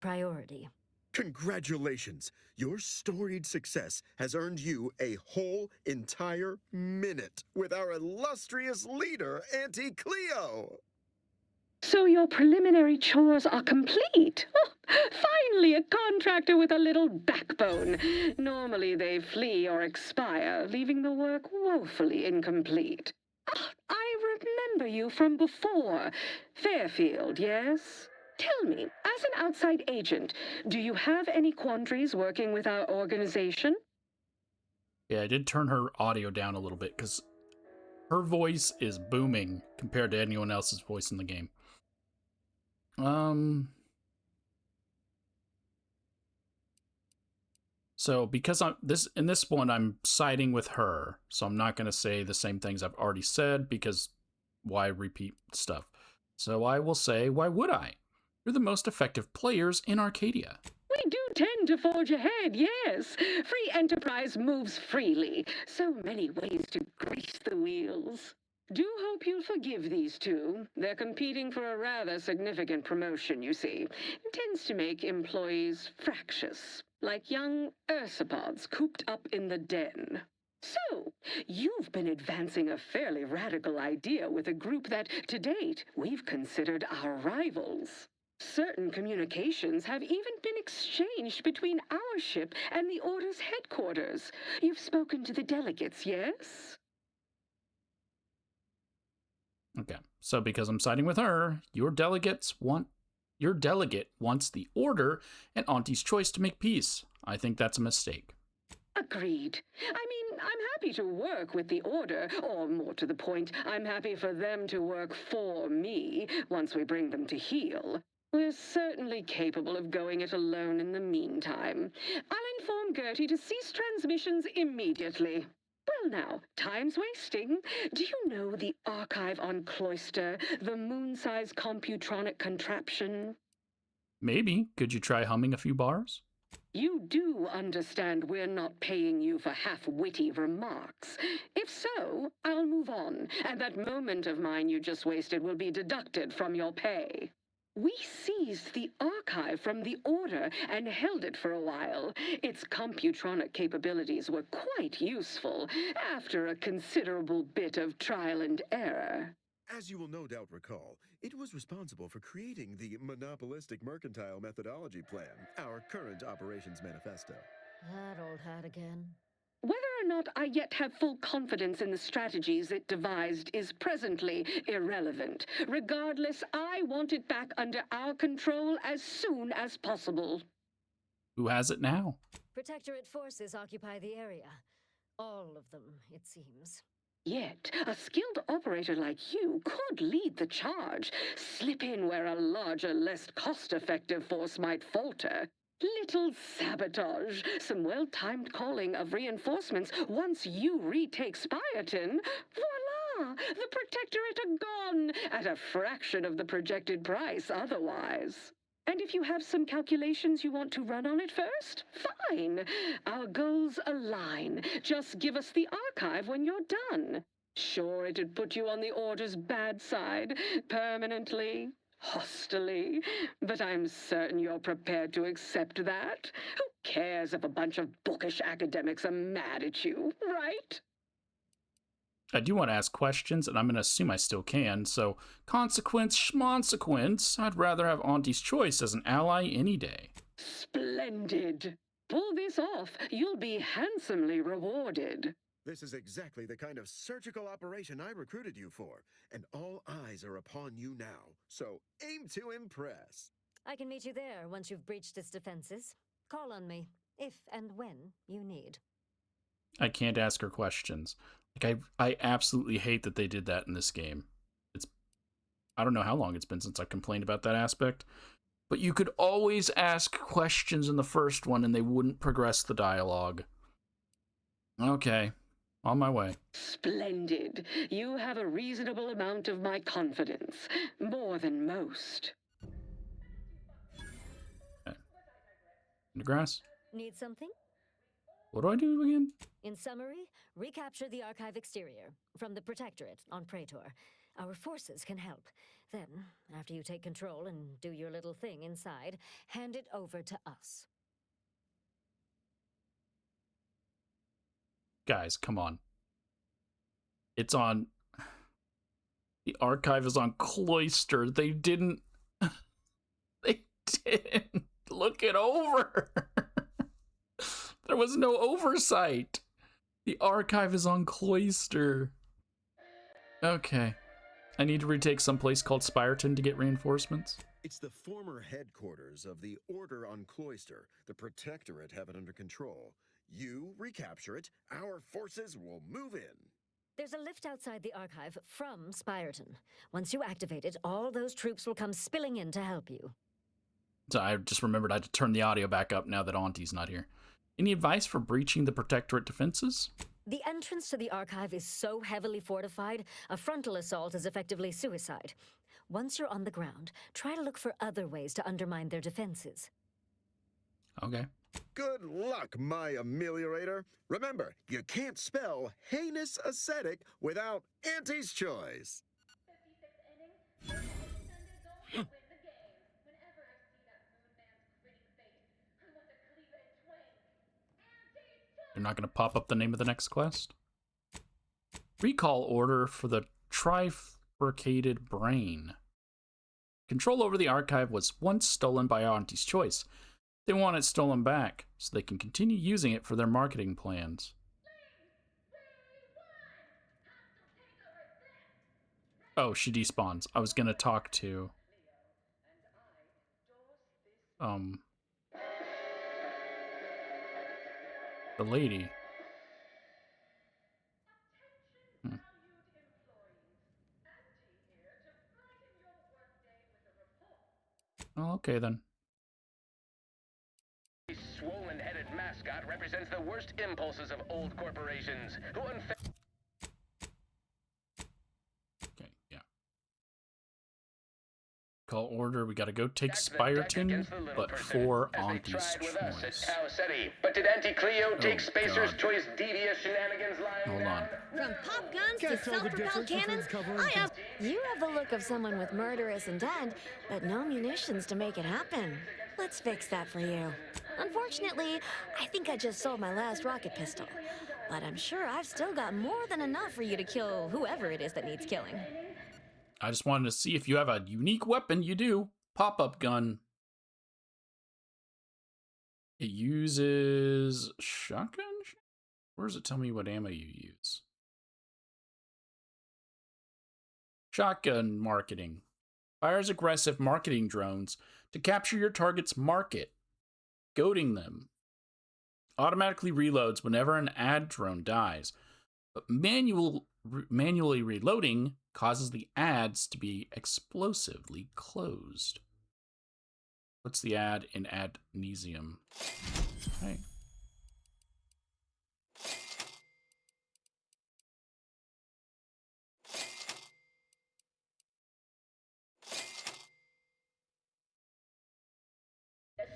priority. Congratulations! Your storied success has earned you a whole entire minute with our illustrious leader, Auntie Cleo! So your preliminary chores are complete? Oh, finally, a contractor with a little backbone. Normally they flee or expire, leaving the work woefully incomplete. Ah, I remember you from before. Fairfield, yes? Tell me, as an outside agent, do you have any quandaries working with our organization? Yeah, I did turn her audio down a little bit because her voice is booming compared to anyone else's voice in the game. So because in this one I'm siding with her, so I'm not going to say the same things I've already said because why repeat stuff? So I will say, why would I? You're the most effective players in Arcadia. We do tend to forge ahead, yes. Free enterprise moves freely. So many ways to grease the wheels. Do hope you'll forgive these two. They're competing for a rather significant promotion, you see. It tends to make employees fractious, like young ursopods cooped up in the den. So, you've been advancing a fairly radical idea with a group that, to date, we've considered our rivals. Certain communications have even been exchanged between our ship and the Order's headquarters. You've spoken to the delegates, yes? Okay, so because I'm siding with her, your delegate wants the Order and Auntie's choice to make peace. I think that's a mistake. Agreed. I mean, I'm happy to work with the Order, or more to the point, I'm happy for them to work for me once we bring them to heel. We're certainly capable of going it alone in the meantime. I'll inform Gertie to cease transmissions immediately. Well now, time's wasting. Do you know the archive on Cloister, the moon-sized computronic contraption? Maybe. Could you try humming a few bars? You do understand we're not paying you for half-witty remarks. If so, I'll move on, and that moment of mine you just wasted will be deducted from your pay. We seized the archive from the Order and held it for a while. Its computronic capabilities were quite useful after a considerable bit of trial and error. As you will no doubt recall, it was responsible for creating the monopolistic mercantile methodology plan, our current operations manifesto. That old hat again. Whether or not I yet have full confidence in the strategies it devised is presently irrelevant. Regardless, I want it back under our control as soon as possible. Who has it now? Protectorate forces occupy the area. All of them, it seems. Yet, a skilled operator like you could lead the charge, slip in where a larger, less cost-effective force might falter. Little sabotage, some well-timed calling of reinforcements once you retake Spireton. Voila! The Protectorate are gone, at a fraction of the projected price otherwise. And if you have some calculations you want to run on it first, fine. Our goals align. Just give us the archive when you're done. Sure, it'd put you on the Order's bad side, permanently, hostilely, but I'm certain you're prepared to accept that. Who cares if a bunch of bookish academics are mad at you, right? I do want to ask questions, and I'm going to assume I still can, so consequence schmonsequence, I'd rather have Auntie's choice as an ally any day. Splendid. Pull this off, you'll be handsomely rewarded. This is exactly the kind of surgical operation I recruited you for, and all eyes are upon you now, so aim to impress. I can meet you there once you've breached its defenses. Call on me, if and when you need. I can't ask her questions. Like, I absolutely hate that they did that in this game. I don't know how long it's been since I complained about that aspect, but you could always ask questions in the first one and they wouldn't progress the dialogue. Okay, on my way. Splendid. You have a reasonable amount of my confidence. More than most. Okay. Grass? Need something? What do I do again? In summary, recapture the archive exterior from the Protectorate on Praetor. Our forces can help. Then, after you take control and do your little thing inside, hand it over to us. Guys, come on. It's on... The archive is on Cloister. They didn't... They didn't look it over. There was no oversight. The archive is on Cloister. Okay. I need to retake some place called Spireton to get reinforcements. It's the former headquarters of the Order on Cloister. The Protectorate have it under control. You recapture it, our forces will move in. There's a lift outside the archive from Spireton. Once you activate it, all those troops will come spilling in to help you. So I just remembered I had to turn the audio back up now that Auntie's not here. Any advice for breaching the Protectorate defenses? The entrance to the archive is so heavily fortified, a frontal assault is effectively suicide. Once you're on the ground, try to look for other ways to undermine their defenses. Okay. Good luck, my ameliorator. Remember, you can't spell heinous ascetic without Auntie's choice. 56th inning, Sunday goal to win the game. Whenever I see that moon man's grinning face, I want to cleave it in twain. You're not going to pop up the name of the next quest? Recall order for the Trifurcated brain. Control over the archive was once stolen by Auntie's choice. They want it stolen back so they can continue using it for their marketing plans. Oh, she despawns. I was gonna talk to the lady. Oh, okay then. A swollen-headed mascot represents the worst impulses of old corporations who Okay, yeah. Call order. We gotta go take Spireton, but for Auntie's choice. But did Auntie Cleo take Oh, Spacer's God. choice devious shenanigans lying Hold on. From pop guns to self-propelled cannons, I have... You have the look of someone with murderous intent, but no munitions to make it happen. Let's fix that for you. Unfortunately, I think I just sold my last rocket pistol. But I'm sure I've still got more than enough for you to kill whoever it is that needs killing. I just wanted to see if you have a unique weapon. You do. Pop-up gun. It uses shotgun? Where does it tell me what ammo you use? Shotgun marketing. Fires aggressive marketing drones to capture your target's market, goading them. Automatically reloads whenever an ad drone dies, but manually reloading causes the ads to be explosively closed. What's the ad in Adnesium? Okay.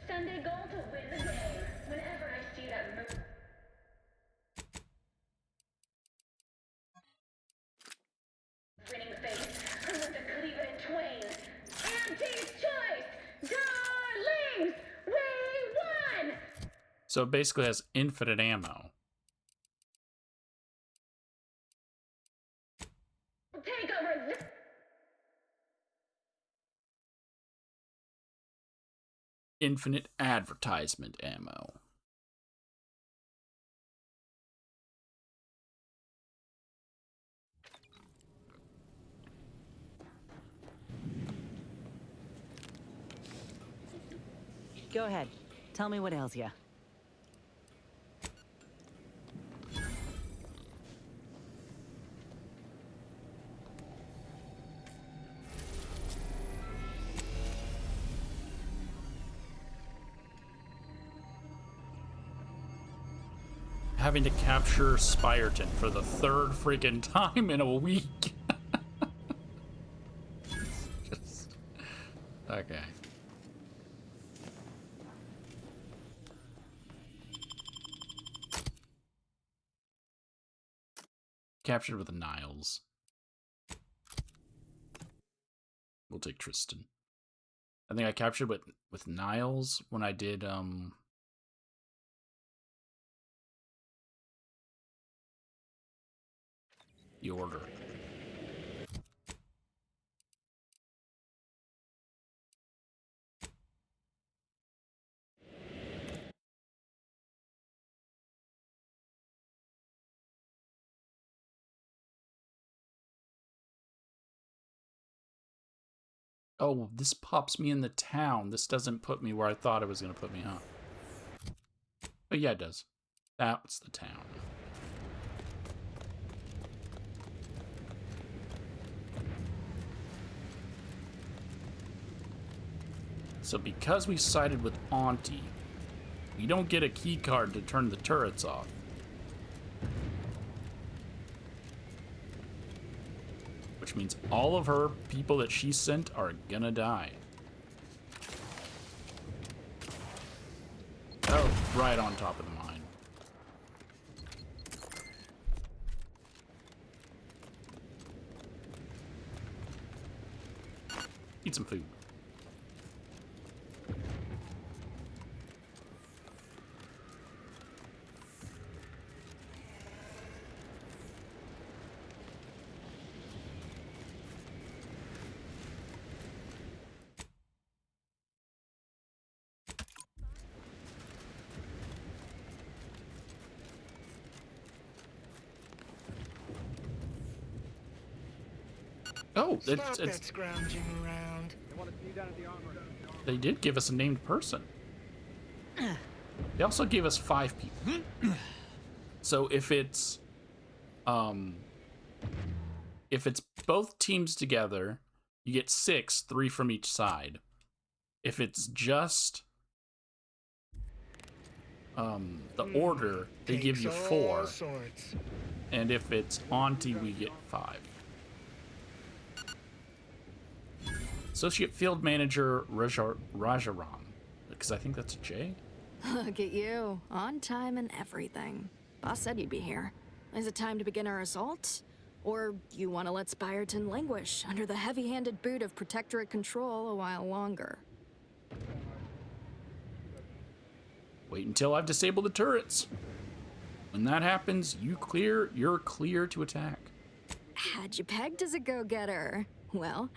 Sunday goal to win the game. Whenever I see that moon grinning face, I want to cleave it in twain. Auntie's choice! Darlings! We won! So it basically has infinite ammo. Take over this. Infinite advertisement ammo. Go ahead. Tell me what ails ya. Having to capture Spireton for the third freaking time in a week. Okay. Captured with the Niles. We'll take Tristan. I think I captured with Niles when I did the order. Oh, this pops me in the town. This doesn't put me where I thought it was going to put me, huh? But yeah, it does. That's the town. So because we sided with Auntie, we don't get a key card to turn the turrets off. Which means all of her people that she sent are gonna die. Oh, right on top of the mine. Eat some food. Oh, it's scrounging around. They did give us a named person. They also gave us 5 people. So if it's both teams together, you get 6, 3 from each side. If it's just the order, they give you 4. And if it's Auntie, we get 5. Associate Field Manager Rajaram, because I think that's a J. Look at you, on time and everything. Boss said you'd be here. Is it time to begin our assault? Or you want to let Spireton languish under the heavy-handed boot of Protectorate control a while longer? Wait until I've disabled the turrets. When that happens, you're clear to attack. Had you pegged as a go-getter? Well,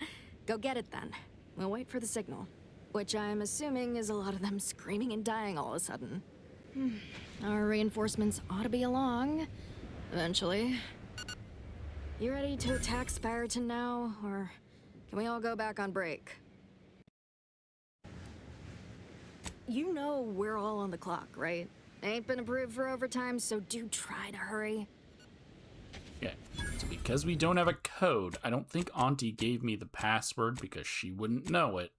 go get it then. We'll wait for the signal. Which I'm assuming is a lot of them screaming and dying all of a sudden. Our reinforcements ought to be along. Eventually. You ready to attack Spireton now, or can we all go back on break? You know we're all on the clock, right? Ain't been approved for overtime, so do try to hurry. Okay, so because we don't have a code, I don't think Auntie gave me the password because she wouldn't know it.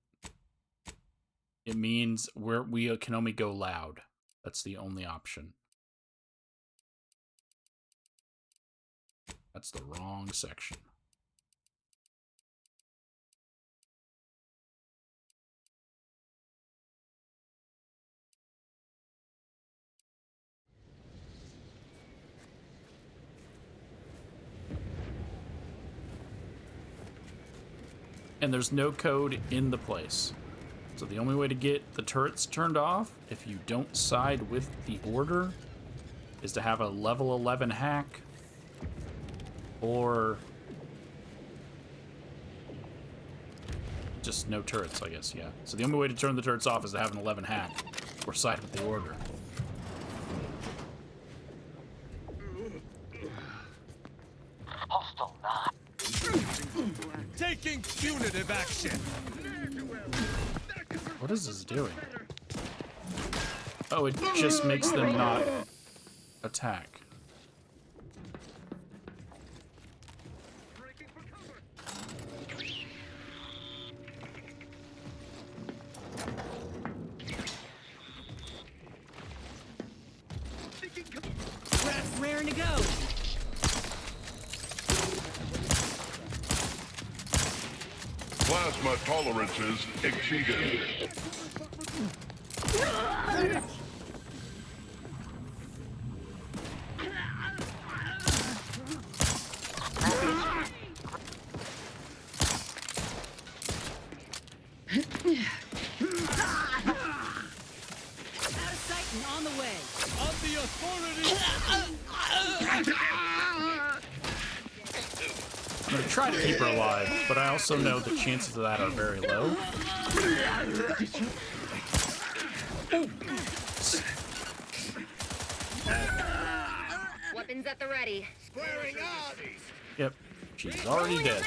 It means we can only go loud. That's the only option. That's the wrong section. And there's no code in the place. So the only way to get the turrets turned off, if you don't side with the order, is to have a level 11 hack, or just no turrets, I guess, yeah. So the only way to turn the turrets off is to have an 11 hack, or side with the order. Hostile 9. Taking punitive action. What is this doing? Oh, it just makes them not attack. Raring to go. Plasma tolerances exceeded. the authority. I'm gonna try to keep her alive, but I also know the chances of that are very low. Weapons at the ready. Squaring up. Yep, she's already dead.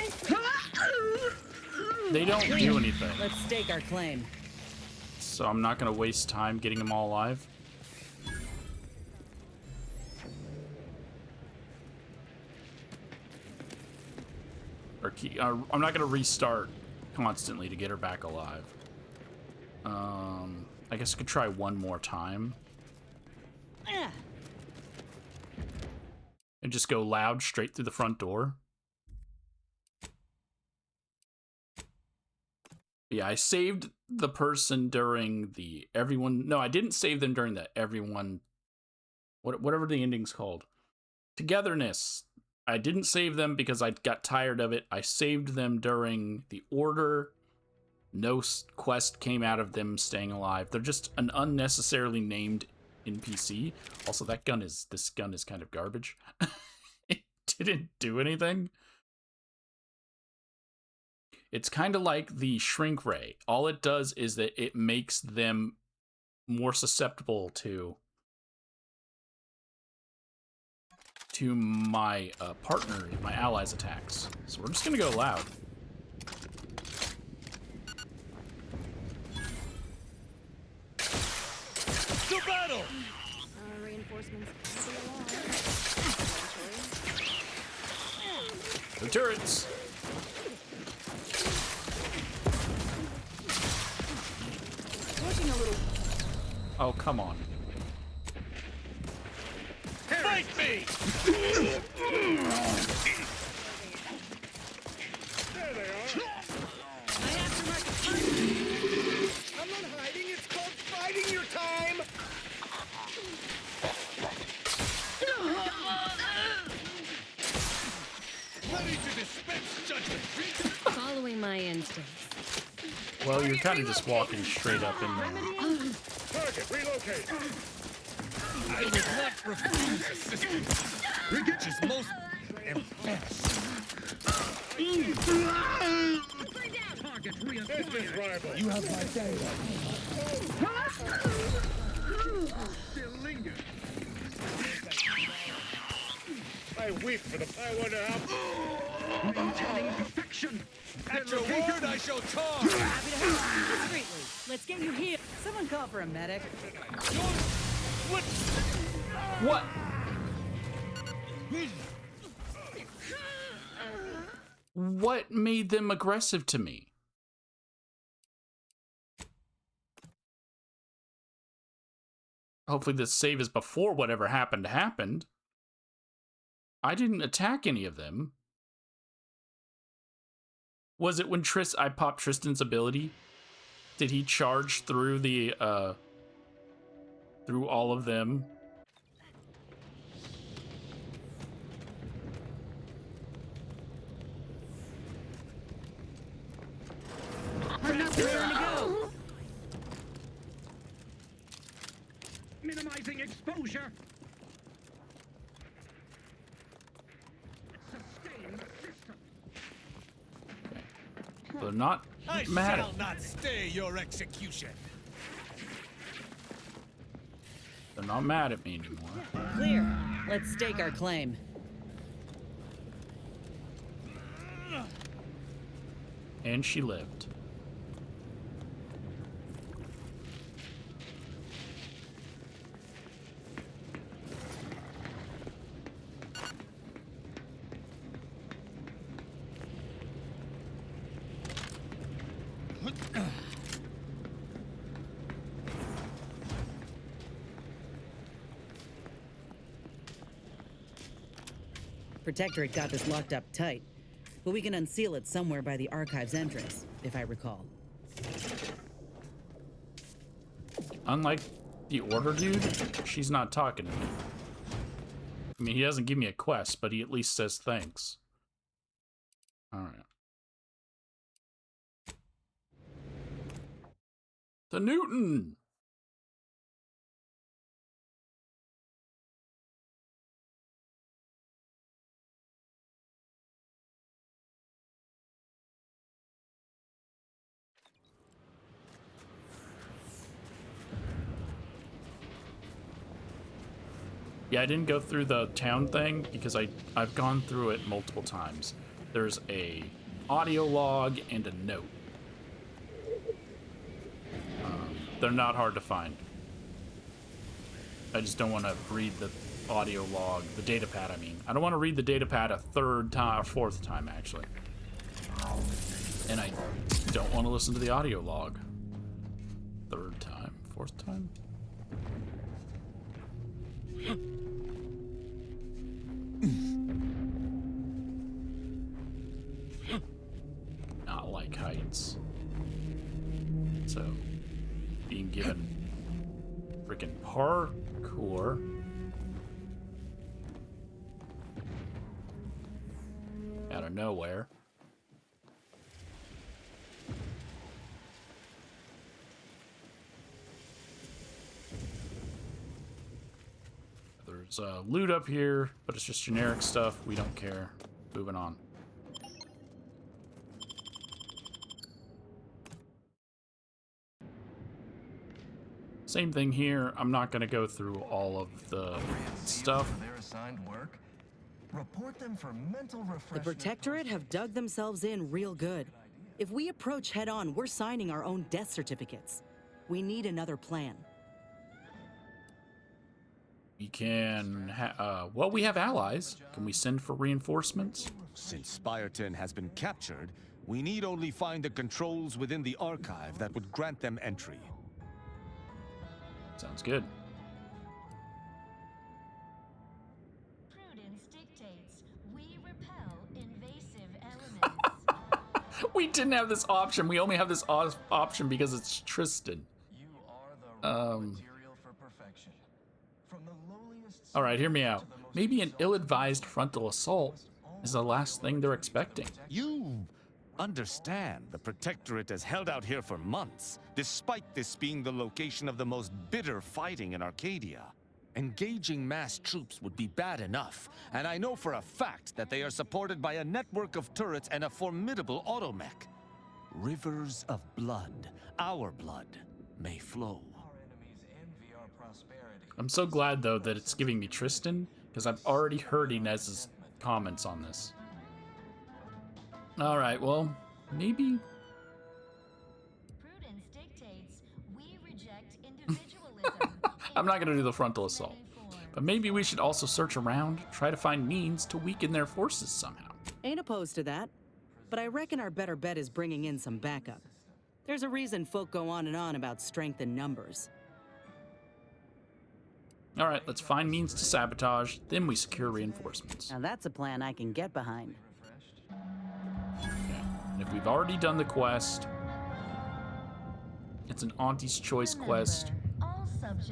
They don't do anything. Let's stake our claim. So I'm not gonna waste time getting them all alive. I'm not gonna restart constantly to get her back alive. I guess I could try one more time. And just go loud straight through the front door. Yeah, I saved the person during the everyone. No, I didn't save them during the everyone. Whatever the ending's called. Togetherness. I didn't save them because I got tired of it. I saved them during the order. No quest came out of them staying alive. They're just an unnecessarily named NPC. Also, this gun is kind of garbage. It didn't do anything. It's kind of like the shrink ray. All it does is that it makes them more susceptible to my partner, my allies' attacks. So we're just gonna go loud. To battle! Reinforcements. The turrets! Pushing a little. Oh, come on. Fight me! There they are. I'm not hiding. It's called fighting your time. Ready to dispense judgment. Following my instincts. Well, you're kind of just walking straight up in there. Target, relocate. I will not refuse assistance. Riggage is most embarrassing. Target reacquired. This is rival. You have my data. Still linger. I weep for the. I wonder how. Maintaining perfection. At your word, I shall charge. Happy to help. Discreetly. Let's get you here. Someone call for a medic. What? What made them aggressive to me? Hopefully this save is before whatever happened. I didn't attack any of them. Was it when I popped Tristan's ability? Did he charge through the, through all of them? Minimizing exposure. Sustain system. They're not I mad. shall not stay your execution. They're not mad at me anymore. Clear. Let's stake our claim. And she lived. Protectorate got this locked up tight, but we can unseal it somewhere by the archive's entrance, if I recall. Unlike the Order dude, she's not talking to me. I mean, he doesn't give me a quest, but he at least says thanks. Alright. The Newton! Yeah, I didn't go through the town thing because I've gone through it multiple times. There's a audio log and a note. They're not hard to find. I just don't want to read the audio log, the data pad, I mean. I don't want to read the data pad a third time, or fourth time, actually. And I don't want to listen to the audio log. Third time, fourth time? Not like heights. So, being given freaking parkour. Out of nowhere. There's loot up here, but it's just generic stuff. We don't care. Moving on. Same thing here. I'm not going to go through all of the stuff. Their assigned work. Report them for mental refreshment. The Protectorate have dug themselves in real good. If we approach head-on, we're signing our own death certificates. We need another plan. We can, well, we have allies. Can we send for reinforcements? Since Spireton has been captured, we need only find the controls within the archive that would grant them entry. Sounds good. Prudence dictates we repel invasive elements. We didn't have this option. We only have this option because it's Tristan. You are the raw material for perfection. From the lowliest All right, hear me out. Maybe an ill-advised frontal assault is the last thing they're expecting. You understand the Protectorate has held out here for months, despite this being the location of the most bitter fighting in Arcadia. Engaging mass troops would be bad enough, and I know for a fact that they are supported by a network of turrets and a formidable automech. Rivers of blood, our blood, may flow. I'm so glad, though, that it's giving me Tristan, because I've already heard Inez's comments on this. All right, well, maybe... Prudence dictates we reject individualism. I'm not going to do the frontal assault. But maybe we should also search around, try to find means to weaken their forces somehow. Ain't opposed to that, but I reckon our better bet is bringing in some backup. There's a reason folk go on and on about strength in numbers. All right, let's find means to sabotage, then we secure reinforcements. Now that's a plan I can get behind. Okay. And if we've already done the quest, it's an Auntie's Choice quest.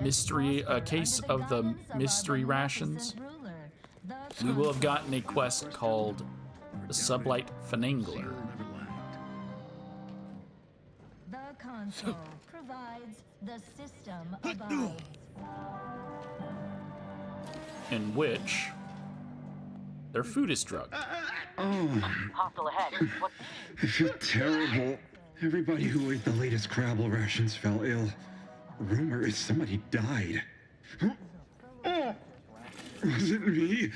Mystery, a case of the mystery rations. We will have gotten a quest called the Sublight Finangler. The console provides, the system abides. In which their food is drugged. Hostile ahead. What? I feel terrible. Everybody who ate the latest Crabble rations fell ill. Rumor is somebody died. Was it me?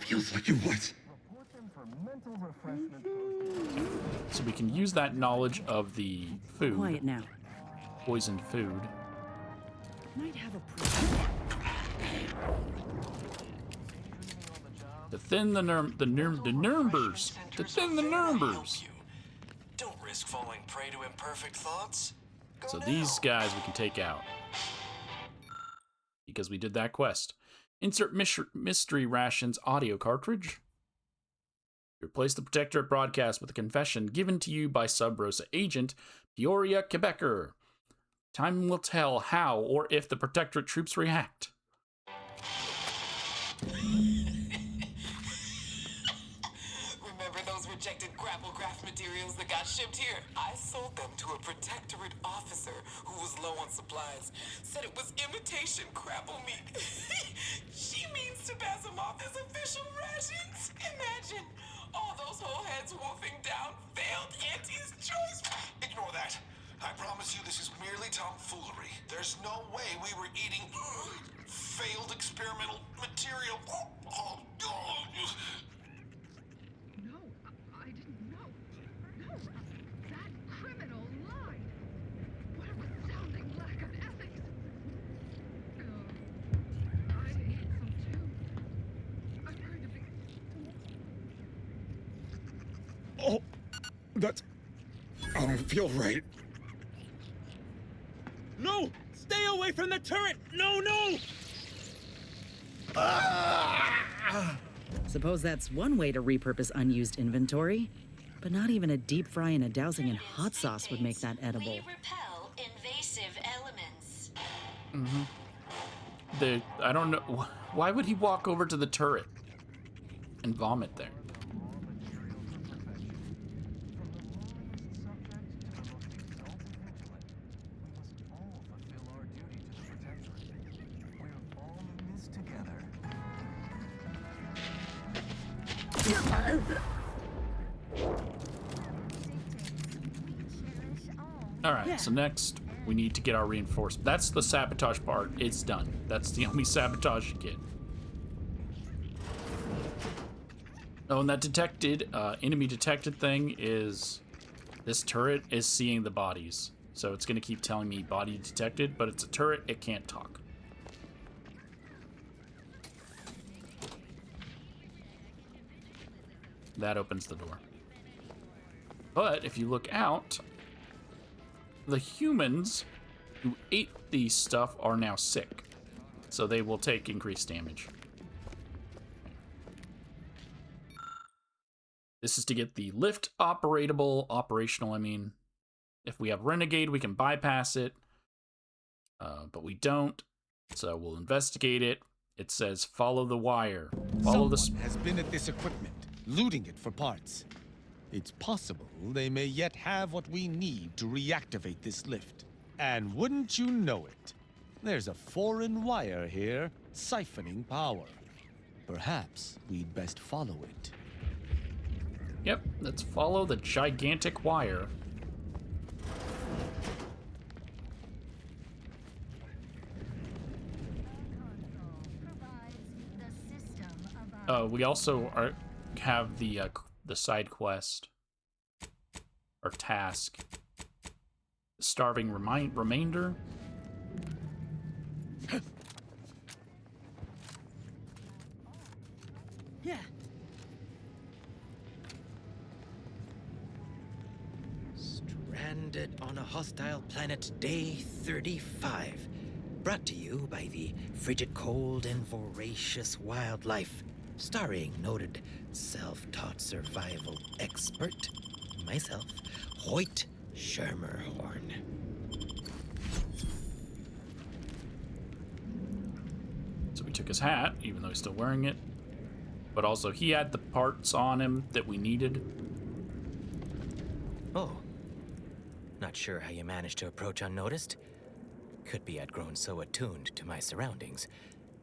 Feels like it was. So we can use that knowledge of the food. Quiet now. Poisoned food. Might have a To thin the numbers. To thin the numbers. Don't risk falling prey to imperfect thoughts. So these guys we can take out. Because we did that quest. Insert mystery rations audio cartridge. Replace the Protectorate broadcast with a confession given to you by Sub Rosa agent Peoria Quebecer. Time will tell how or if the Protectorate troops react. Remember those rejected grapple craft materials that got shipped here? I sold them to a Protectorate officer who was low on supplies. Said it was imitation crapple meat. She means to pass them off as official rations. Imagine all those whole heads wolfing down failed Auntie's choice. Ignore that. I promise you this is merely tomfoolery. There's no way we were eating failed experimental material. No, I didn't know. No, that criminal lied. What a resounding lack of ethics. I hate them too. I'm going to be... Oh, that's... I don't feel right. No! Stay away from the turret! No, no! Suppose that's one way to repurpose unused inventory. But not even a deep fry and a dousing in hot sauce would make that edible. We repel invasive elements. I don't know. Why would he walk over to the turret and vomit there? Alright, so next we need to get our reinforcement. That's the sabotage part. It's done. That's the only sabotage you get. Oh, and that detected, enemy detected thing is... This turret is seeing the bodies. So it's going to keep telling me body detected, but it's a turret, it can't talk. That opens the door. But if you look out, the humans who ate these stuff are now sick. So they will take increased damage. This is to get the lift operational, I mean. If we have Renegade, we can bypass it. But we don't. So we'll investigate it. It says follow the wire. Follow Someone has been at this equipment, looting it for parts. It's possible they may yet have what we need to reactivate this lift. And wouldn't you know it, there's a foreign wire here, siphoning power. Perhaps we'd best follow it. Yep, let's follow the gigantic wire. We also have the side quest or task, starving remainder. Yeah. Stranded on a hostile planet, day 35. Brought to you by the frigid cold and voracious wildlife. Starring noted self-taught survival expert, myself, Hoyt Schermerhorn. So we took his hat, even though he's still wearing it. But also he had the parts on him that we needed. Oh. Not sure how you managed to approach unnoticed. Could be I'd grown so attuned to my surroundings,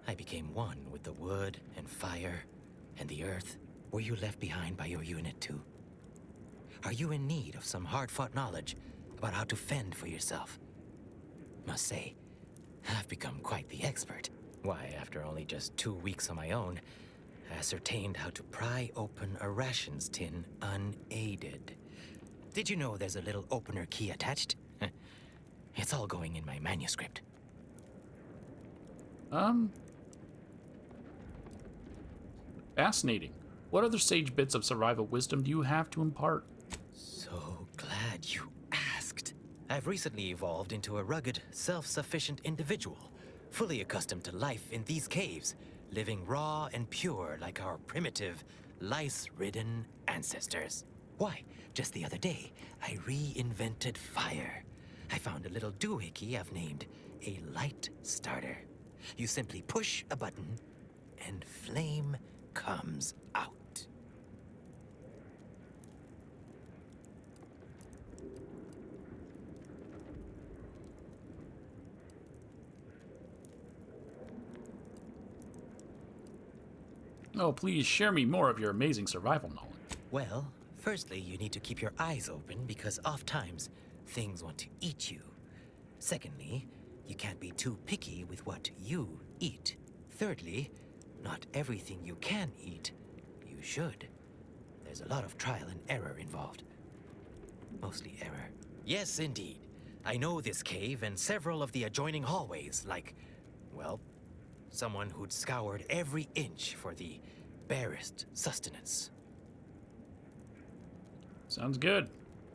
I became one with the wood and fire and the earth. Were you left behind by your unit too? Are you in need of some hard-fought knowledge about how to fend for yourself? Must say, I've become quite the expert. Why, after only just 2 weeks on my own, I ascertained how to pry open a rations tin unaided. Did you know there's a little opener key attached? It's all going in my manuscript. Fascinating. What other sage bits of survival wisdom do you have to impart? So glad you asked. I've recently evolved into a rugged, self-sufficient individual, fully accustomed to life in these caves, living raw and pure like our primitive, lice-ridden ancestors. Why, just the other day, I reinvented fire. I found a little doohickey I've named a light starter. You simply push a button, and flame comes out. Oh, please share me more of your amazing survival knowledge. Well, firstly, you need to keep your eyes open because oft-times things want to eat you. Secondly, you can't be too picky with what you eat. Thirdly, not everything you can eat, you should. There's a lot of trial and error involved. Mostly error. Yes, indeed. I know this cave and several of the adjoining hallways, like, well, someone who'd scoured every inch for the barest sustenance. Sounds good.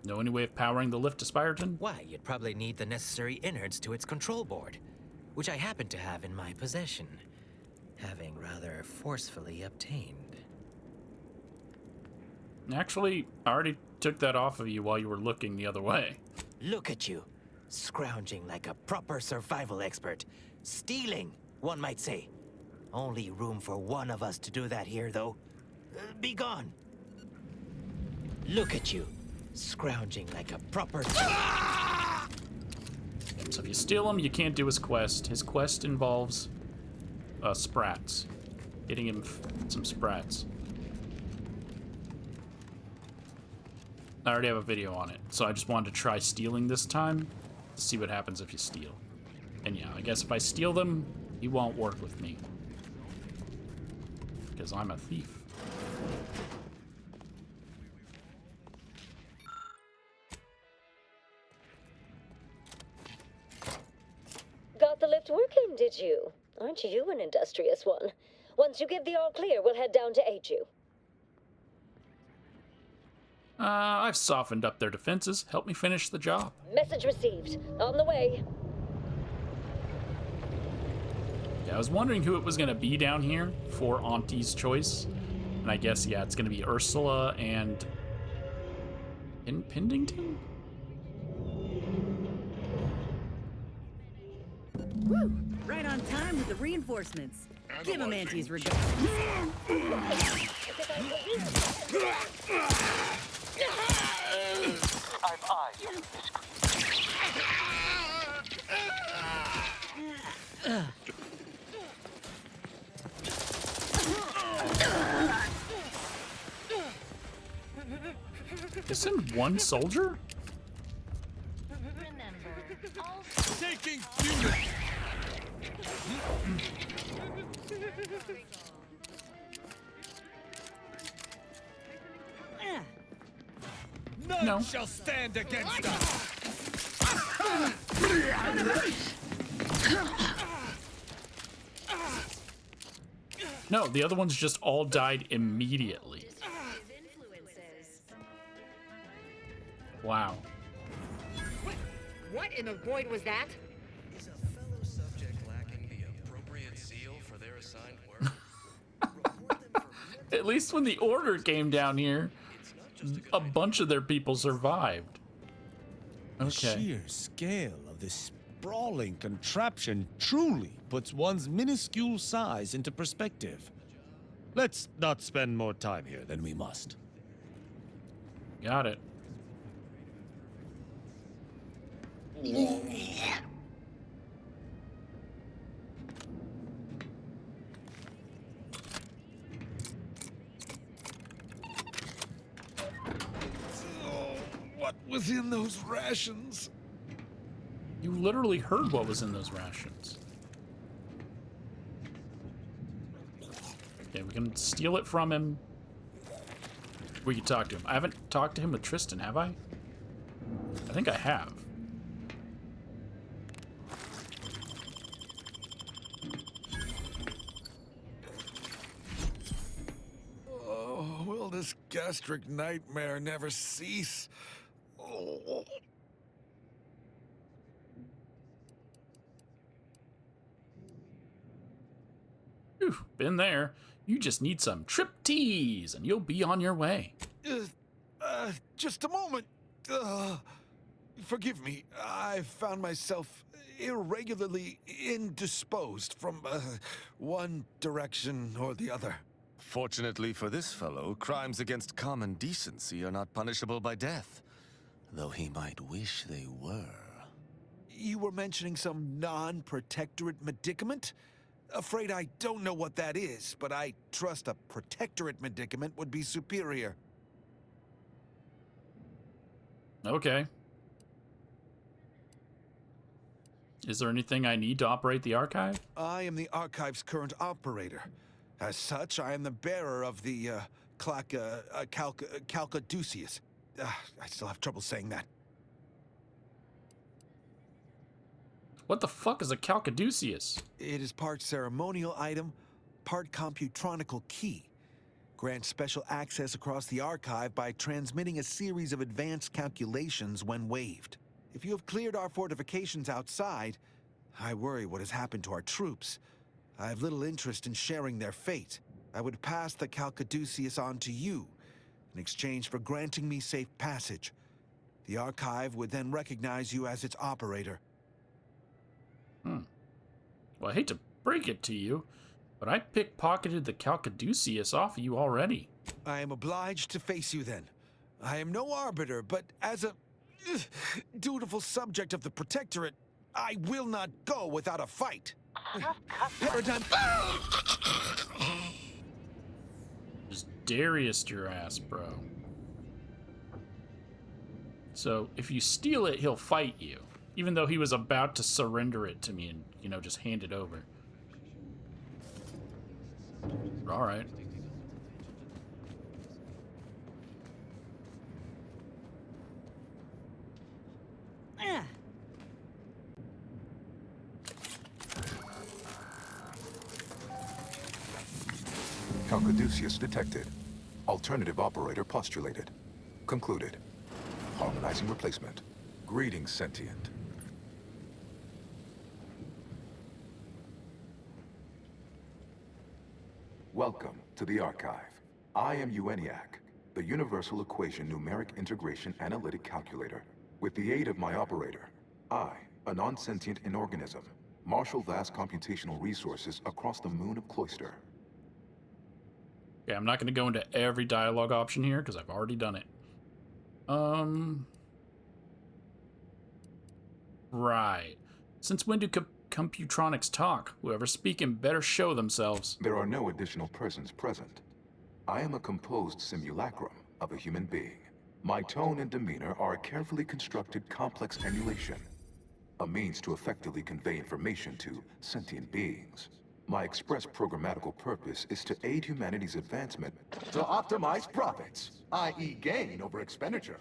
Know any way of powering the lift to Spireton? Why, you'd probably need the necessary innards to its control board, which I happen to have in my possession, having rather forcefully obtained. Actually, I already took that off of you while you were looking the other way. Look at you, scrounging like a proper survival expert. Stealing, one might say. Only room for one of us to do that here, though. Be gone. Look at you, scrounging like a proper... So if you steal him, you can't do his quest. His quest involves sprats. Getting him some sprats. I already have a video on it, so I just wanted to try stealing this time to see what happens if you steal. And yeah, I guess if I steal them, he won't work with me. Because I'm a thief. Got the lift working, did you? Aren't you an industrious one? Once you give the all clear, we'll head down to aid you. I've softened up their defenses. Help me finish the job. Message received. On the way. Yeah, I was wondering who it was going to be down here for Auntie's choice. And I guess, yeah, it's going to be Ursula and... Pendington? Woo! Right on time with the reinforcements. Give him Auntie's regards. I've eyes on this Isn't one soldier? Taking unit. None shall stand against us. No, the other ones just all died immediately. Wow. What in the void was that? Is a fellow subject lacking the appropriate seal for their assigned work? At least when the order came down here, a bunch of their people survived. Okay. The sheer scale of this sprawling contraption truly puts one's minuscule size into perspective. Let's not spend more time here than we must. Got it. What was in those rations? You literally heard what was in those rations. Okay, we can steal it from him. We can talk to him. I haven't talked to him with Tristan, have I? I think I have. Oh, will this gastric nightmare never cease? Oh. Whew, been there. You just need some trip teas and you'll be on your way. Just a moment. Forgive me. I found myself irregularly indisposed from one direction or the other. Fortunately for this fellow, crimes against common decency are not punishable by death, though he might wish they were. You were mentioning some non-protectorate medicament? Afraid I don't know what that is, but I trust a protectorate medicament would be superior. Okay. Is there anything I need to operate the archive? I am the archive's current operator. As such, I am the bearer of the Calcaduceus. I still have trouble saying that. What the fuck is a Calcaduceus? It is part ceremonial item, part computronical key. Grants special access across the archive by transmitting a series of advanced calculations when waived. If you have cleared our fortifications outside, I worry what has happened to our troops. I have little interest in sharing their fate. I would pass the Calcaduceus on to you in exchange for granting me safe passage. The archive would then recognize you as its operator. Well, I hate to break it to you, but I pickpocketed the Calcaduceus off of you already. I am obliged to face you then. I am no arbiter, but as a dutiful subject of the Protectorate, I will not go without a fight. Paradigm. Just Darius'd your ass, bro. So, if you steal it, he'll fight you. Even though he was about to surrender it to me and, you know, just hand it over. Alright. Calcaduceus detected. Alternative operator postulated. Concluded. Harmonizing replacement. Greetings, sentient. Welcome to the archive. I am u.e.n.i.a.c, the Universal Equation Numeric Integration Analytic Calculator. With the aid of my operator, I, a non-sentient inorganism, marshal vast computational resources across the moon of Cloister. Yeah, I'm not going to go into every dialogue option here because I've already done it. Right. Since when do computronics talk? Whoever's speaking better show themselves. There are no additional persons present. I am a composed simulacrum of a human being. My tone and demeanor are a carefully constructed complex emulation, a means to effectively convey information to sentient beings. My express programmatical purpose is to aid humanity's advancement, to optimize profits, i.e. gain over expenditure,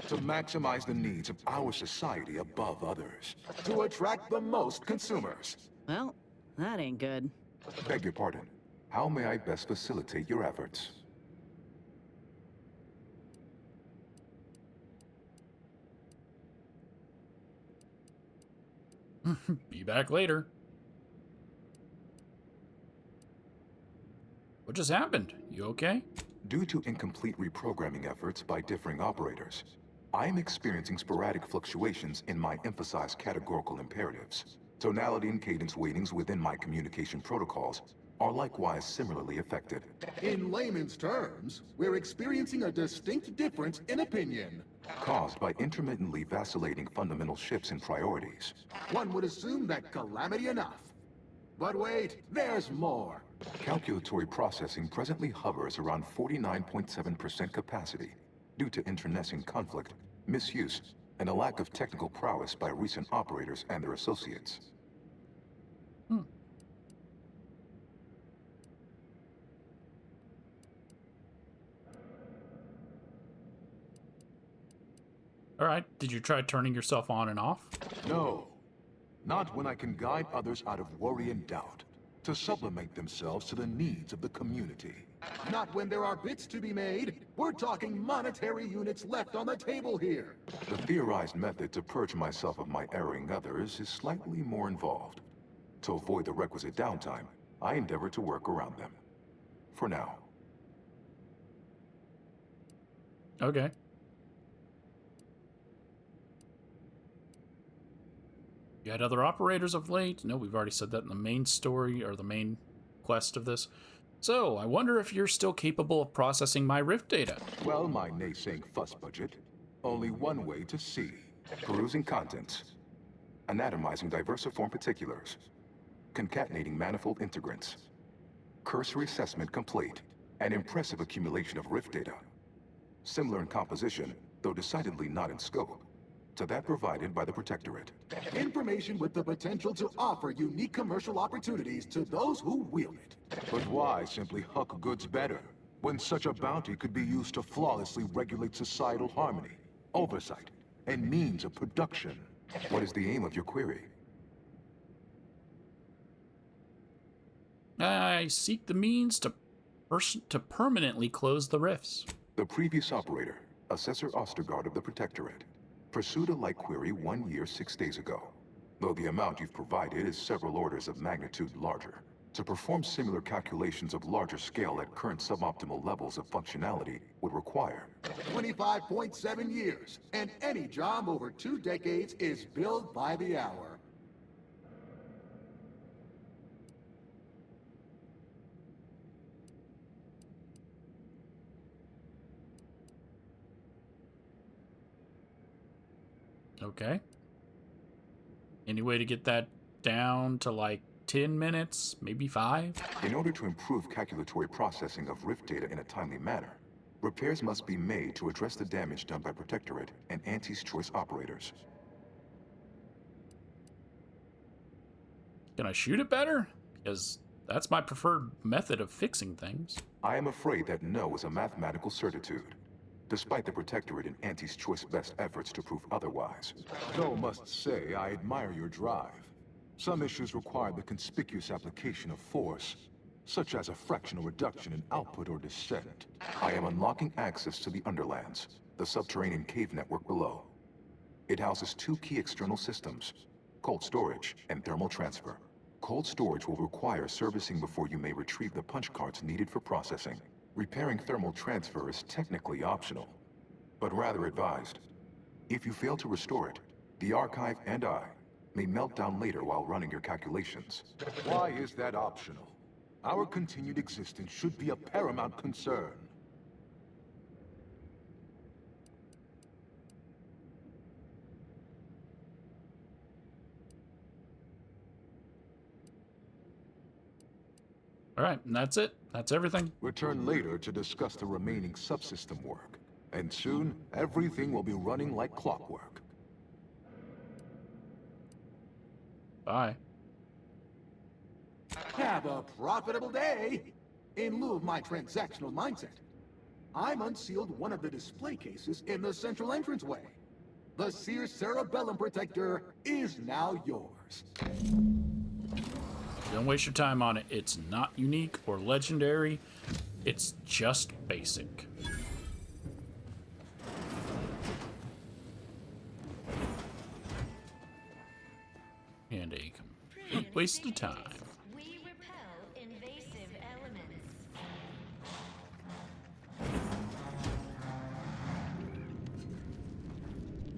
to maximize the needs of our society above others, to attract the most consumers. Well, that ain't good. Beg your pardon. How may I best facilitate your efforts? Be back later. What just happened? You okay? Due to incomplete reprogramming efforts by differing operators, I am experiencing sporadic fluctuations in my emphasized categorical imperatives. Tonality and cadence weightings within my communication protocols are likewise similarly affected. In layman's terms, we're experiencing a distinct difference in opinion. Caused by intermittently vacillating fundamental shifts in priorities. One would assume that calamity enough. But wait, there's more. Calculatory processing presently hovers around 49.7% capacity due to internecine conflict, misuse, and a lack of technical prowess by recent operators and their associates. Alright, did you try turning yourself on and off? No. Not when I can guide others out of worry and doubt, to supplement themselves to the needs of the community. Not when there are bits to be made. We're talking monetary units left on the table here. The theorized method to purge myself of my erring others is slightly more involved. To avoid the requisite downtime, I endeavor to work around them. For now. Okay. You had other operators of late? No, we've already said that in the main story, or the main quest of this. So, I wonder if you're still capable of processing my Rift data. Well, my naysaying fuss budget. Only one way to see. Perusing contents. Anatomizing diversiform particulars. Concatenating manifold integrants. Cursory assessment complete. An impressive accumulation of Rift data. Similar in composition, though decidedly not in scope. to that provided by the Protectorate. Information with the potential to offer unique commercial opportunities to those who wield it. But why simply huck goods better, when such a bounty could be used to flawlessly regulate societal harmony, oversight, and means of production? What is the aim of your query? I seek the means to permanently close the rifts. The previous operator, Assessor Ostergaard of the Protectorate, pursued a like query 1 year, 6 days ago, though the amount you've provided is several orders of magnitude larger. To perform similar calculations of larger scale at current suboptimal levels of functionality would require 25.7 years, and any job over 2 decades is billed by the hour. Okay. Any way to get that down to like 10 minutes, maybe 5? In order to improve calculatory processing of rift data in a timely manner, repairs must be made to address the damage done by Protectorate and Auntie's Choice operators. Can I shoot it better? Because that's my preferred method of fixing things. I am afraid that no is a mathematical certitude, despite the Protectorate and Auntie's Choice best efforts to prove otherwise. Though must say I admire your drive. Some issues require the conspicuous application of force, such as a fractional reduction in output or descent. I am unlocking access to the Underlands, the subterranean cave network below. It houses 2 key external systems, cold storage and thermal transfer. Cold storage will require servicing before you may retrieve the punch cards needed for processing. Repairing thermal transfer is technically optional, but rather advised. If you fail to restore it, the archive and I may melt down later while running your calculations. Why is that optional? Our continued existence should be a paramount concern. All right, and that's it. That's everything. Return later to discuss the remaining subsystem work. And soon, everything will be running like clockwork. Bye. Have a profitable day! In lieu of my transactional mindset, I'm unsealed one of the display cases in the central entranceway. The Seer Cerebellum Protector is now yours. Don't waste your time on it. It's not unique or legendary. It's just basic. And a complete waste of time. We repel invasive elements.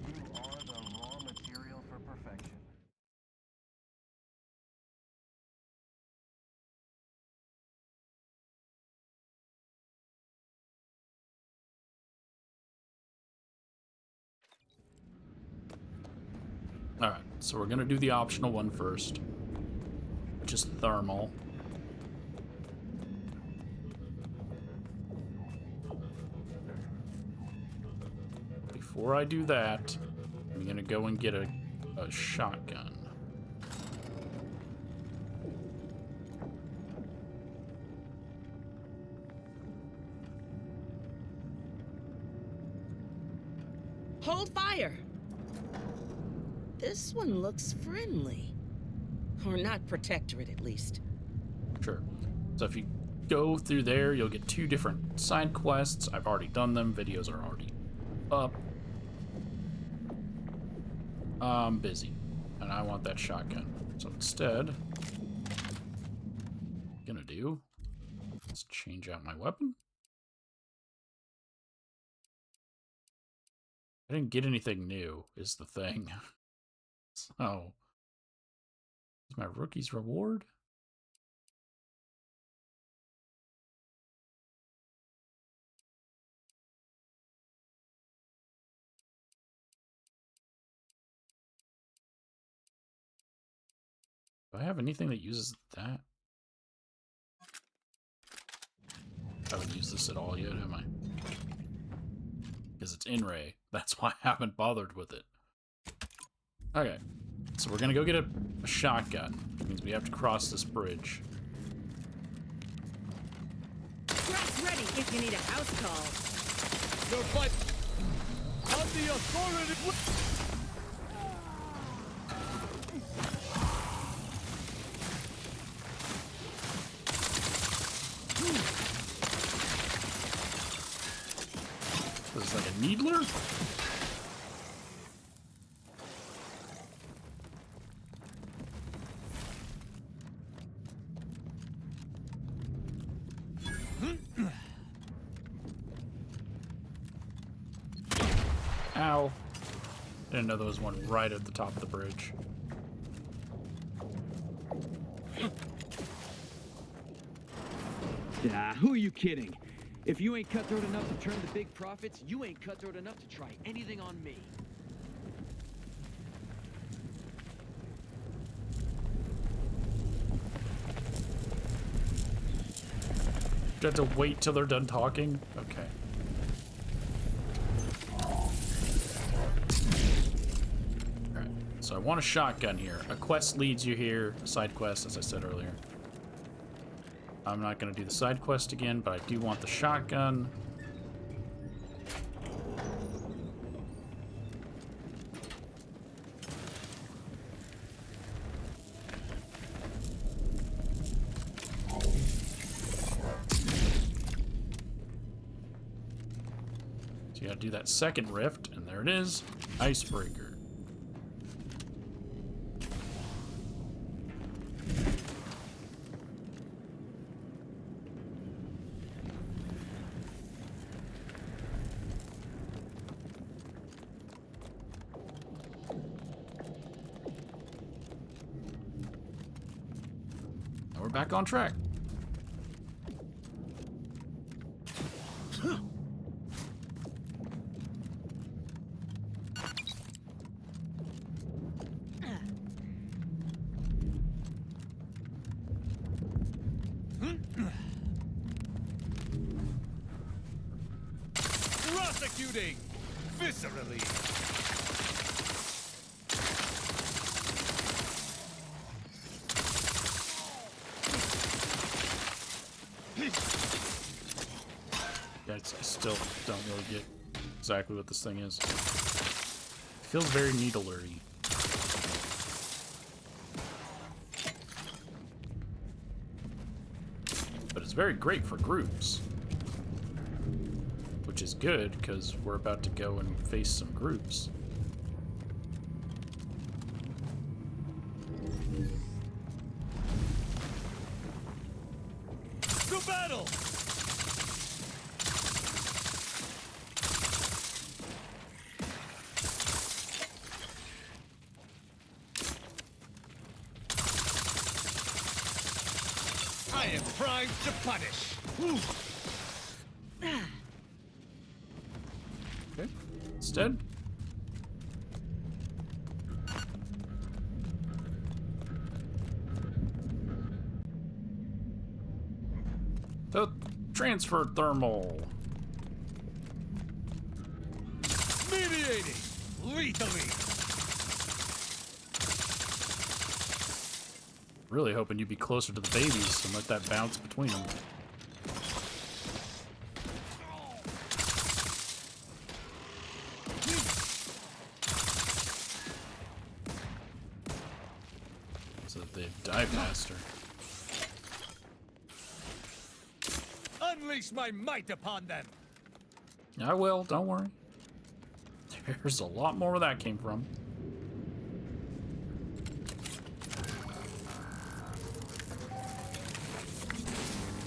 You are the raw material for perfection. Alright, so we're gonna do the optional one first, which is thermal. Before I do that, I'm gonna go and get a shotgun. Hold fire! This one looks friendly. Or not Protectorate, at least. Sure. So if you go through there, you'll get 2 different side quests. I've already done them. Videos are already up. I'm busy, and I want that shotgun. So instead, I'm gonna do, let's change out my weapon. I didn't get anything new, is the thing. So, is my rookie's reward? Do I have anything that uses that? I haven't used this at all yet, have I? Because it's in-ray. That's why I haven't bothered with it. Okay, so we're gonna go get a shotgun. Which means we have to cross this bridge. Grass ready if you need a house call. No fight. On the authority. This is like a needler? Ow. Didn't know there was one right at the top of the bridge. Who are you kidding? If you ain't cutthroat enough to turn the big profits, you ain't cutthroat enough to try anything on me. Do I have to wait till they're done talking? Okay. Alright, so I want a shotgun here. A quest leads you here, a side quest, as I said earlier. I'm not going to do the side quest again, but I do want the shotgun. So you got to do that second rift, and there it is, icebreaker. We're back on track. Prosecuting viscerally. Yeah, I still don't really get exactly what this thing is. It feels very needlery. But it's very great for groups. Which is good, because we're about to go and face some groups. To battle! I am primed to punish. Okay. Instead. The transfer thermal. Mediating lethally. Really hoping you'd be closer to the babies and let that bounce between them. So that they die faster. Unleash my might upon them. I will, don't worry. There's a lot more where that came from.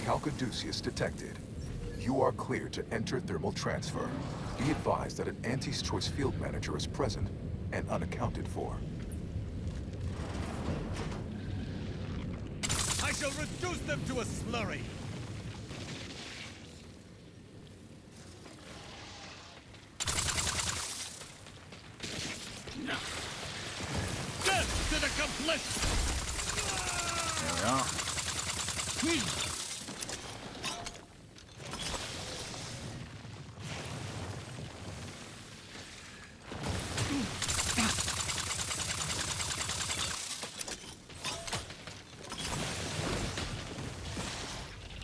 Calcaduceus detected. You are clear to enter thermal transfer. Be advised that an Auntie's Choice field manager is present and unaccounted for. I shall reduce them to a slurry. Death to the complicit! There we are.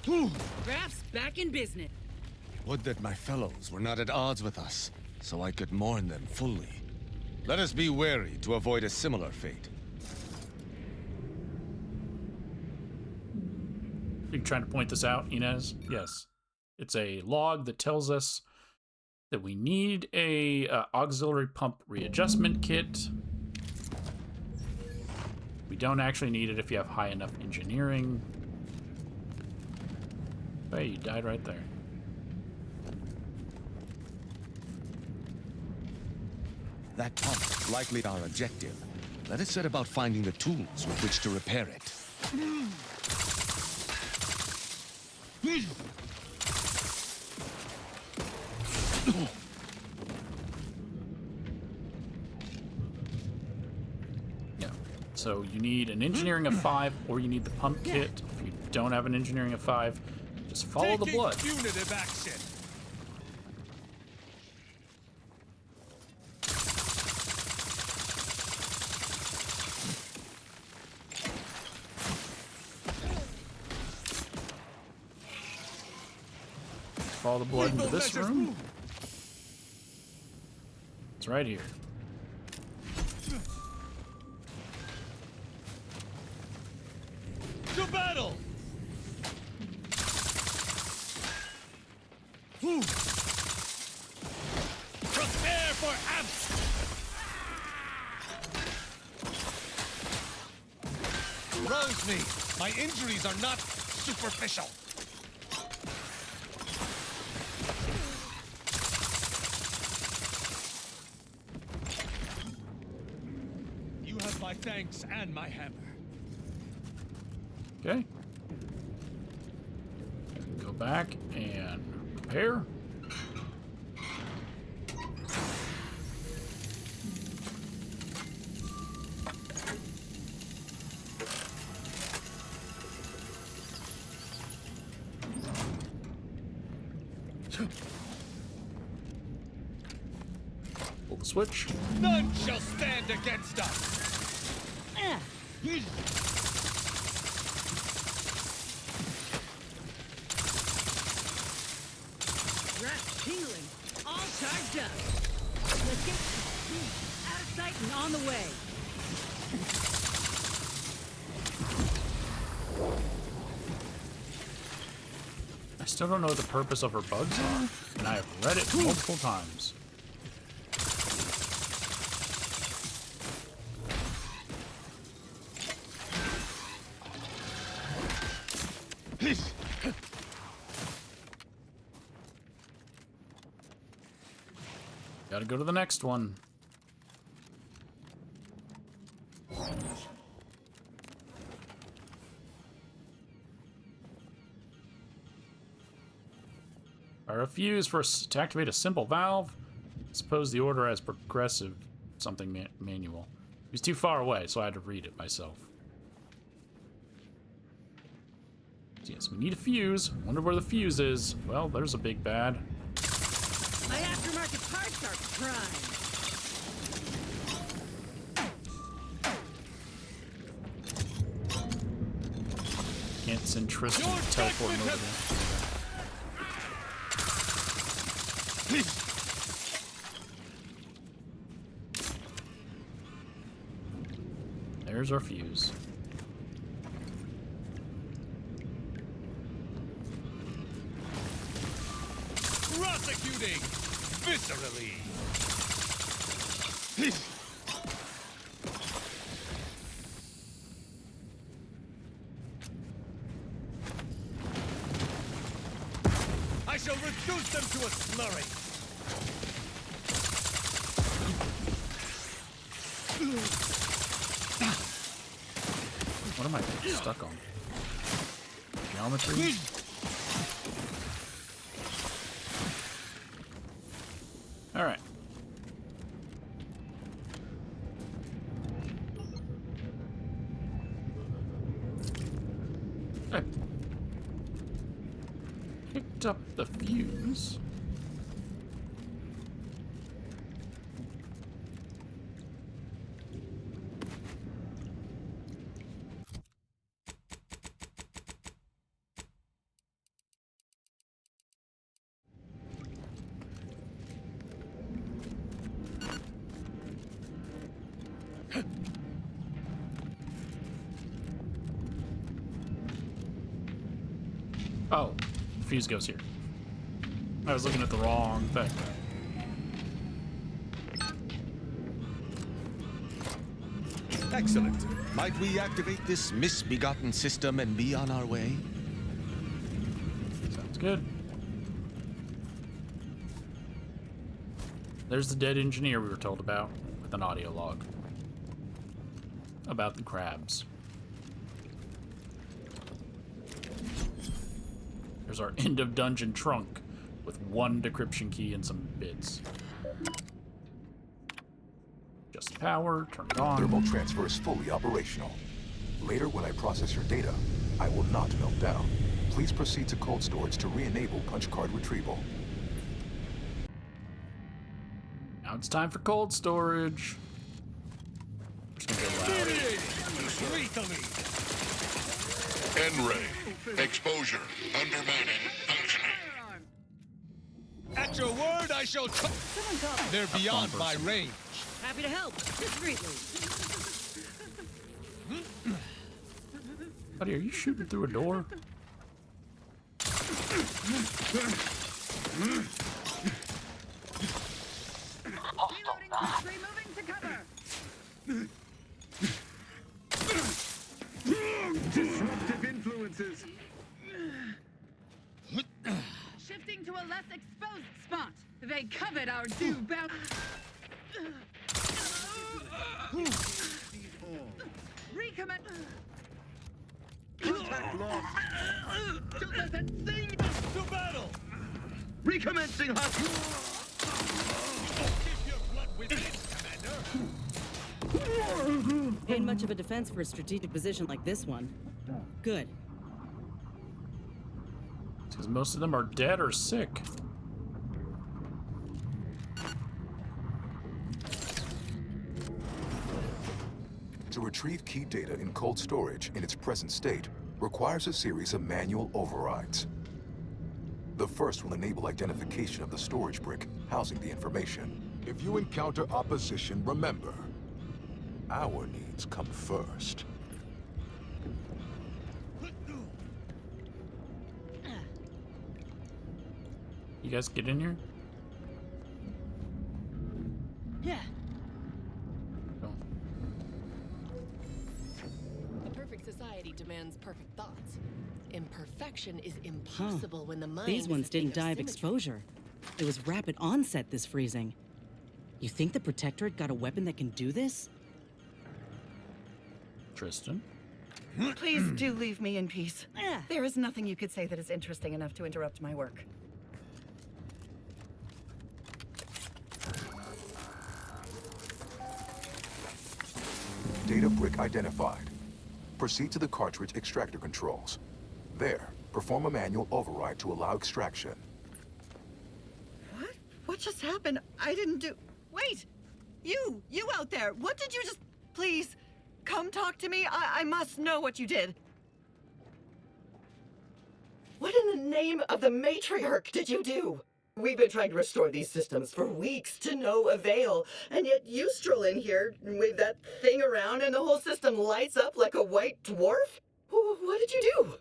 Raph's back in business. Would that my fellows were not at odds with us, so I could mourn them fully. Let us be wary to avoid a similar fate. Are you trying to point this out, Inez? Yes. It's a log that tells us that we need a auxiliary pump readjustment kit. We don't actually need it if you have high enough engineering. Hey, you died right there. That pump is likely our objective. Let us set about finding the tools with which to repair it. Yeah. So you need an engineering of 5, or you need the pump kit. If you don't have an engineering of 5, just follow the blood. Punitive action. Follow the blood into this room. It's right here. To battle! Prepare for abs! Rouse me! My injuries are not superficial. You have my thanks and my hammer. Okay. Go back and prepare. Pull the switch. None shall stand against us! Raph's tingling. All charged up. Let's get out of sight and on the way. I still don't know what the purpose of her bugs are, and I have read it multiple times. Gotta go to the next one. I refuse to activate a simple valve. Suppose the order has progressive something manual. He was too far away, so I had to read it myself. Yes, we need a fuse. Wonder where the fuse is. Well, there's a big bad. My aftermarket parts are prime. Can't send Tristan teleporting over there. There's our fuse. Prosecuting viscerally. I shall reduce them to a slurry. What am I stuck on? Geometry? Alright. I picked up the fuse. Oh, the fuse goes here. I was looking at the wrong thing. Excellent. Might we activate this misbegotten system and be on our way? Sounds good. There's the dead engineer we were told about with an audio log about the crabs. There's our end of dungeon trunk with one decryption key and some bits. Just power, turn it on. Thermal transfer is fully operational. Later, when I process your data, I will not melt down. Please proceed to cold storage to re-enable punch card retrieval. Now it's time for cold storage. Just gonna go loud. N-ray. Exposure. Undermanning. Functioning. At your word, I shall. They're beyond my range. Happy to help. Discreetly. Buddy, are you shooting through a door? Removing to cover. Disruptive influences. Shifting to a less exposed spot. They covet our due bound. Recommend. Contact lost. Don't let that thing. To battle! Recommencing hot. Keep your blood within, Commander! Ain't much of a defense for a strategic position like this one. Good. Because most of them are dead or sick. To retrieve key data in cold storage in its present state requires a series of manual overrides. The first will enable identification of the storage brick housing the information. If you encounter opposition, remember, our needs come first. You guys get in here? Yeah. A perfect society demands perfect thoughts. Imperfection is impossible when the mind These is ones a thing didn't of die of symmetry. exposure. It was rapid onset, this freezing. You think the Protectorate got a weapon that can do this? Tristan? Please do leave me in peace. There is nothing you could say that is interesting enough to interrupt my work. Data brick identified. Proceed to the cartridge extractor controls. There, perform a manual override to allow extraction. What just happened? I didn't do... Wait! You out there! What did you just... Please, come talk to me. I must know what you did. What in the name of the matriarch did you do? We've been trying to restore these systems for weeks to no avail, and yet you stroll in here, wave that thing around, and the whole system lights up like a white dwarf? What did you do?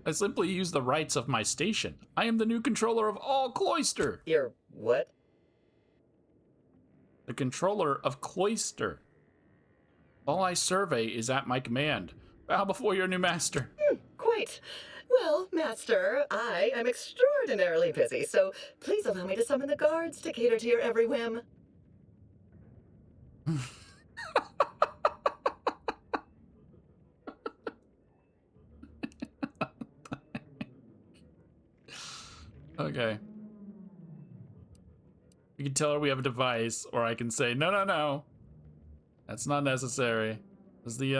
I simply use the rights of my station. I am the new controller of all Cloister. You're what? The controller of Cloister. All I survey is at my command. Bow before your new master. Quite. Well, Master, I am extraordinarily busy, so please allow me to summon the guards to cater to your every whim. Okay. You can tell her we have a device, or I can say, no, no, no. That's not necessary. As the,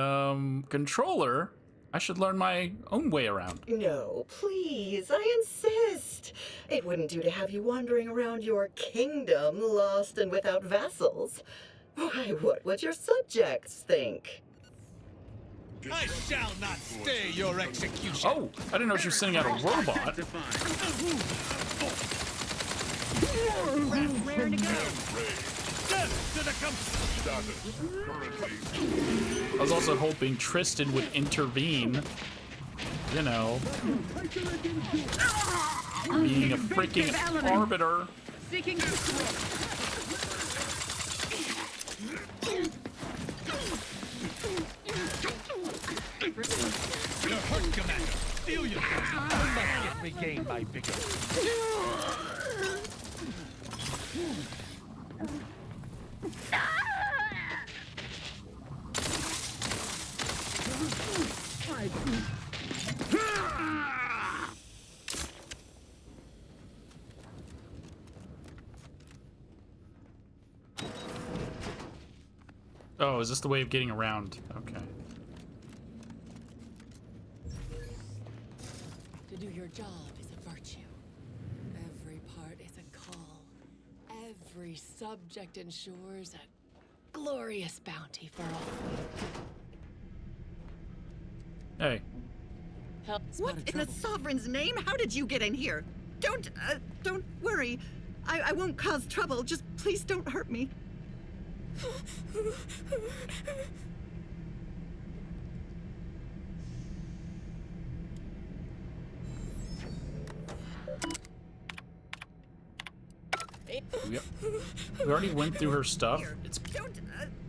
controller, I should learn my own way around. No, please, I insist. It wouldn't do to have you wandering around your kingdom, lost and without vassals. Why, what would your subjects think? I shall not stay your execution. Oh, I didn't know she was sending out a robot. Raring to go. I was also hoping Tristan would intervene. You know, being a freaking arbiter. Seeking Your hurt, Commander. Feel your I must yet regain my vigor. Oh, is this the way of getting around? Okay. To do your job is a virtue. Every part is a call. Every subject ensures a glorious bounty for all. Hey. What in the Sovereign's name? How did you get in here? Don't worry. I won't cause trouble. Just please don't hurt me. We already went through her stuff. It's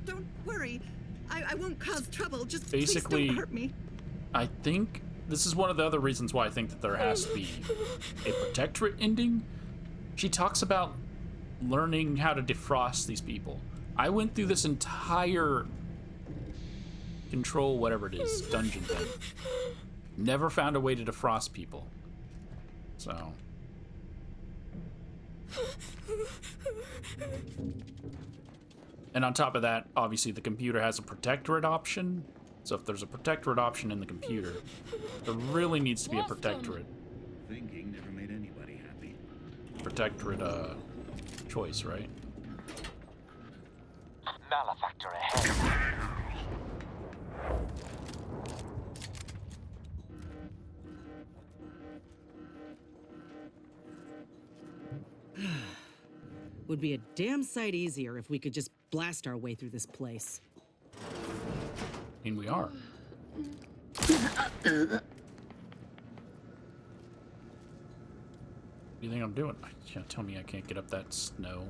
Don't worry. I won't cause trouble. Just basically, please don't hurt me. I think this is one of the other reasons why I think that there has to be a protectorate ending. She talks about learning how to defrost these people. I went through this entire control, whatever it is, dungeon thing. Never found a way to defrost people. So. And on top of that, obviously the computer has a protectorate option. So if there's a protectorate option in the computer, there really needs to be a protectorate. Thinking never made anybody happy. Protectorate, choice, right? Malefactor ahead. Would be a damn sight easier if we could just blast our way through this place. I mean, we are. What do you think I'm doing? You can't tell me I can't get up that snow,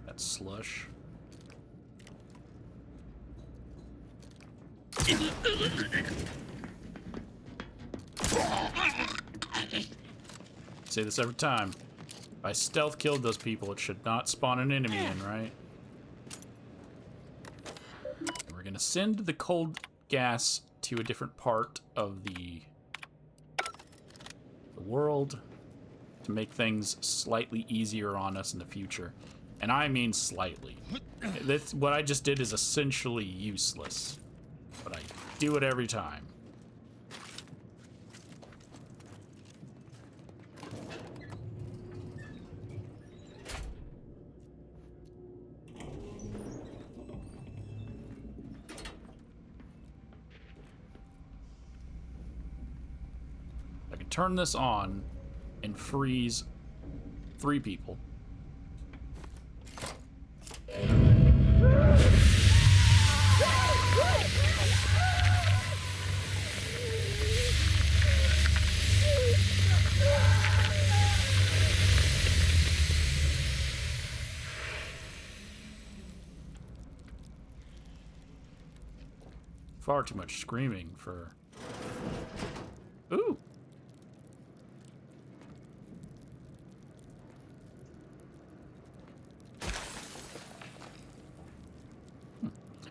that slush. Say this every time. If I stealth killed those people, it should not spawn an enemy in, right? We're gonna send the cold gas to a different part of the world to make things slightly easier on us in the future. And I mean slightly. This, what I just did is essentially useless, but I do it every time. I can turn this on and freeze 3 people. Far too much screaming for... Ooh!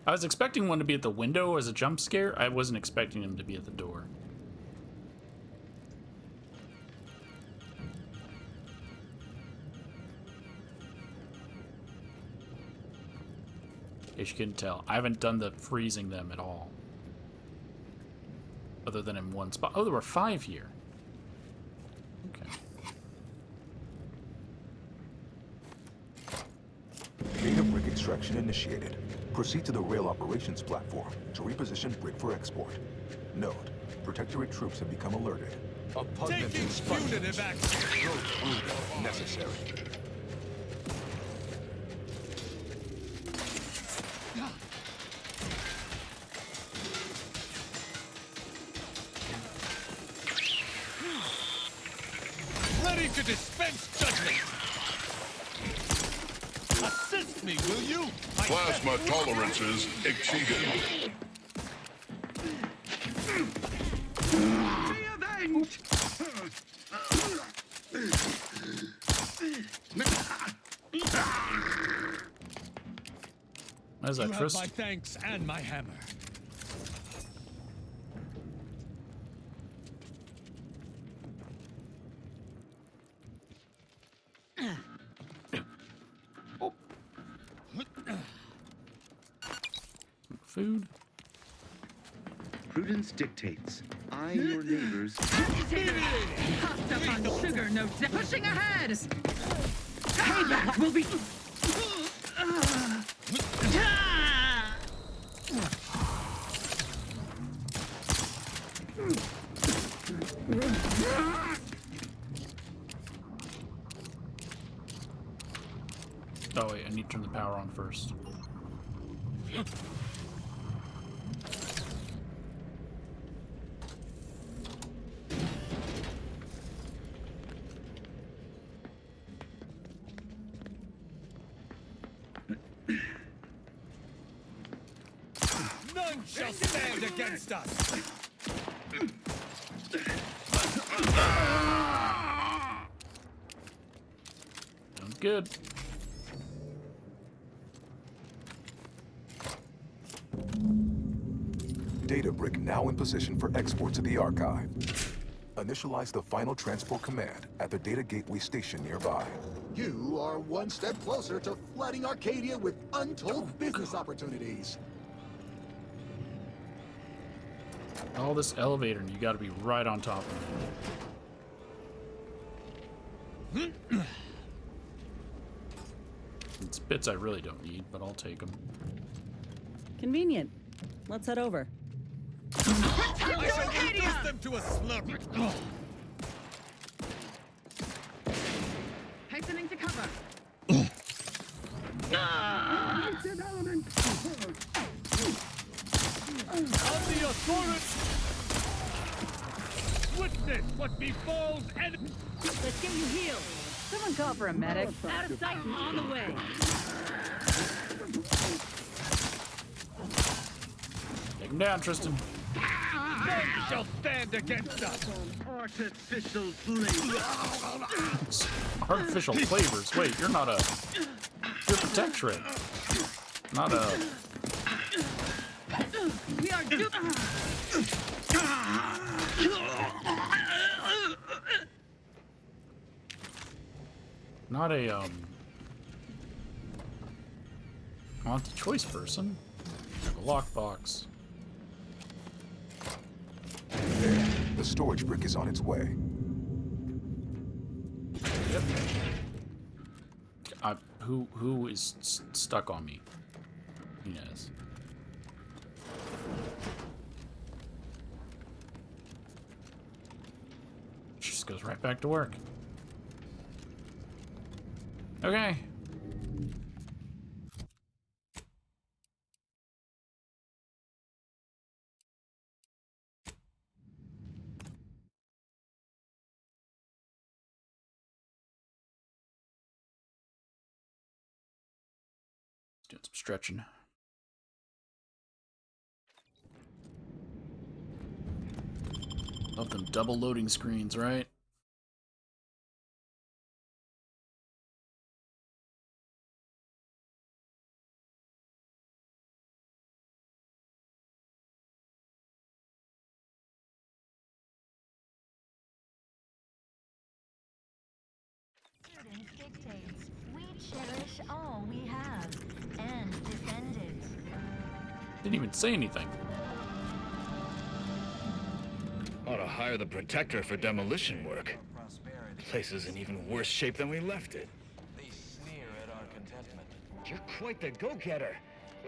I was expecting one to be at the window as a jump scare. I wasn't expecting him to be at the door. In case you couldn't tell, I haven't done the freezing them at all. Other than in one spot. Oh, there were 5 here. Okay. Data brick extraction initiated. Proceed to the rail operations platform to reposition brick for export. Note, Protectorate troops have become alerted. A punitive punitive action. No proof necessary. Ready to dispense judgment. Assist me, will you? Plasma tolerances exceeded. Be avenged! What is that, You have Trist? my thanks and my hammer. Food. Prudence dictates. I, your neighbors. Puffed up on sugar, no doubt. Pushing ahead! Payback will be... Oh wait, I need to turn the power on first. None shall stand against us. Sounds good. Data brick now in position for export to the archive. Initialize the final transport command at the data gateway station nearby. You are one step closer to flooding Arcadia with untold business opportunities. All this elevator, and you got to be right on top of it. It's bits I really don't need, but I'll take them. Convenient. Let's head over. I shall reduce them to a slurp. Hastening to cover. On the authority! Witness what befalls and... Let's get you healed. Someone call for a medic. Out of sight and on the way. Take him down, Tristan. None shall stand against us. Artificial flavors. Artificial flavors. Wait, you're not a... You're a protectorate. Not a... We are duped. Not a, Auntie choice person. A lockbox. There, the storage brick is on its way. Yep. Who is stuck on me? Who knows? She just goes right back to work. Okay. Doing some stretching. Love them double loading screens, right? Prudence dictates we cherish all we have and defend it. Didn't even say anything. Ought to hire the Protector for demolition work. Place is in even worse shape than we left it. They sneer at our contentment. You're quite the go-getter.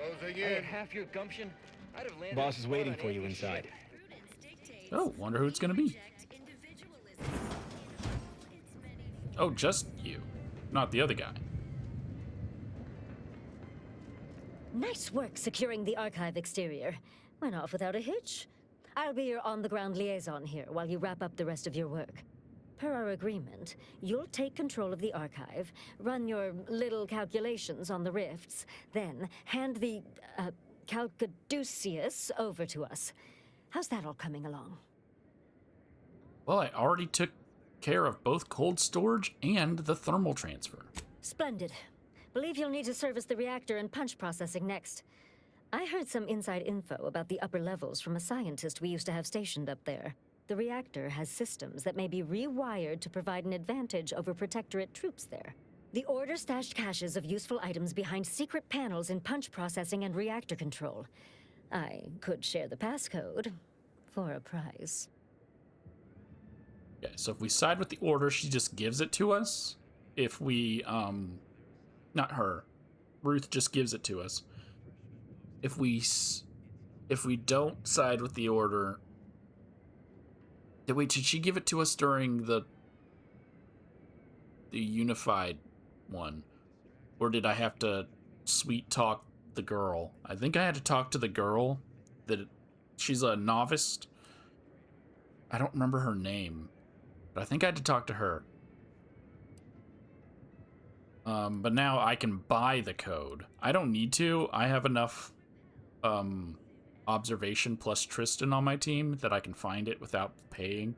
I had half your gumption. I'd have landed. Boss is waiting for you inside. Oh, wonder who it's gonna be. Oh, just you, not the other guy. Nice work securing the archive exterior. Went off without a hitch. I'll be your on-the-ground liaison here while you wrap up the rest of your work. Per our agreement, you'll take control of the archive, run your little calculations on the rifts, then hand the, Calcaduceus over to us. How's that all coming along? Well, I already took care of both cold storage and the thermal transfer. Splendid. Believe you'll need to service the reactor and punch processing next. I heard some inside info about the upper levels from a scientist we used to have stationed up there. The reactor has systems that may be rewired to provide an advantage over Protectorate troops there. The Order stashed caches of useful items behind secret panels in punch processing and reactor control. I could share the passcode for a price. Okay, so if we side with the Order, she just gives it to us. If we, not her, Ruth just gives it to us. If we don't side with the Order, wait, did she give it to us during the unified one? Or did I have to sweet talk the girl? I think I had to talk to the girl. She's a novice. I don't remember her name, but I think I had to talk to her. But now I can buy the code. I don't need to. I have enough observation plus Tristan on my team that I can find it without paying.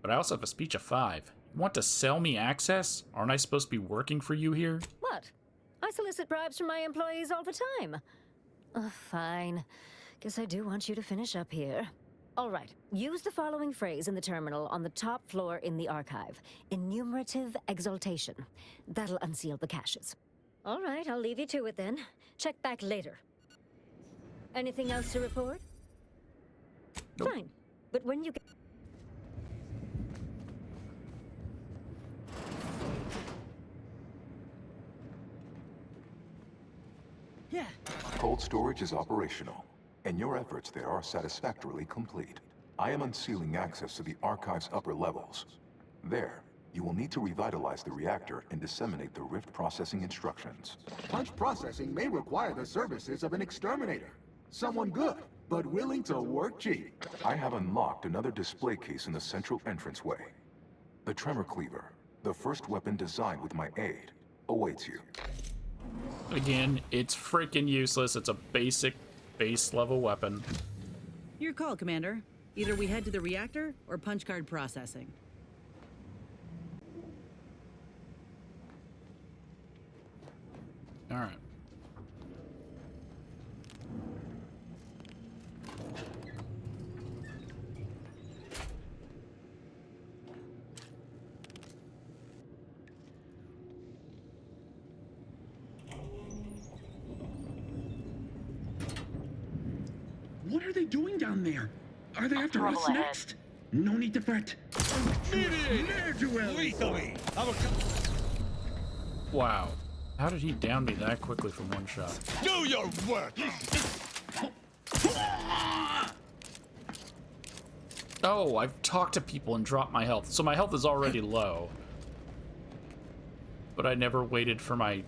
But I also have a speech of 5. You want to sell me access? Aren't I supposed to be working for you here? What? I solicit bribes from my employees all the time. Fine. Guess I do want you to finish up here. All right. Use the following phrase in the terminal on the top floor in the archive. Enumerative exaltation. That'll unseal the caches. All right, I'll leave you to it then. Check back later. Anything else to report? Nope. Fine. But when you get... Yeah. Cold storage is operational, and your efforts there are satisfactorily complete. I am unsealing access to the archive's upper levels. There, you will need to revitalize the reactor and disseminate the rift processing instructions. Punch processing may require the services of an exterminator. Someone good, but willing to work cheap. I have unlocked another display case in the central entranceway. The Tremor Cleaver, the first weapon designed with my aid, awaits you. Again, it's freaking useless. It's a basic base level weapon. Your call, Commander. Either we head to the reactor or Punchcard Processing. All right. What are they doing down there? Are they after us next? No need to fret. Wow. How did he down me that quickly from one shot? Do your work! Oh, I've talked to people and dropped my health. So my health is already low. But I never waited for my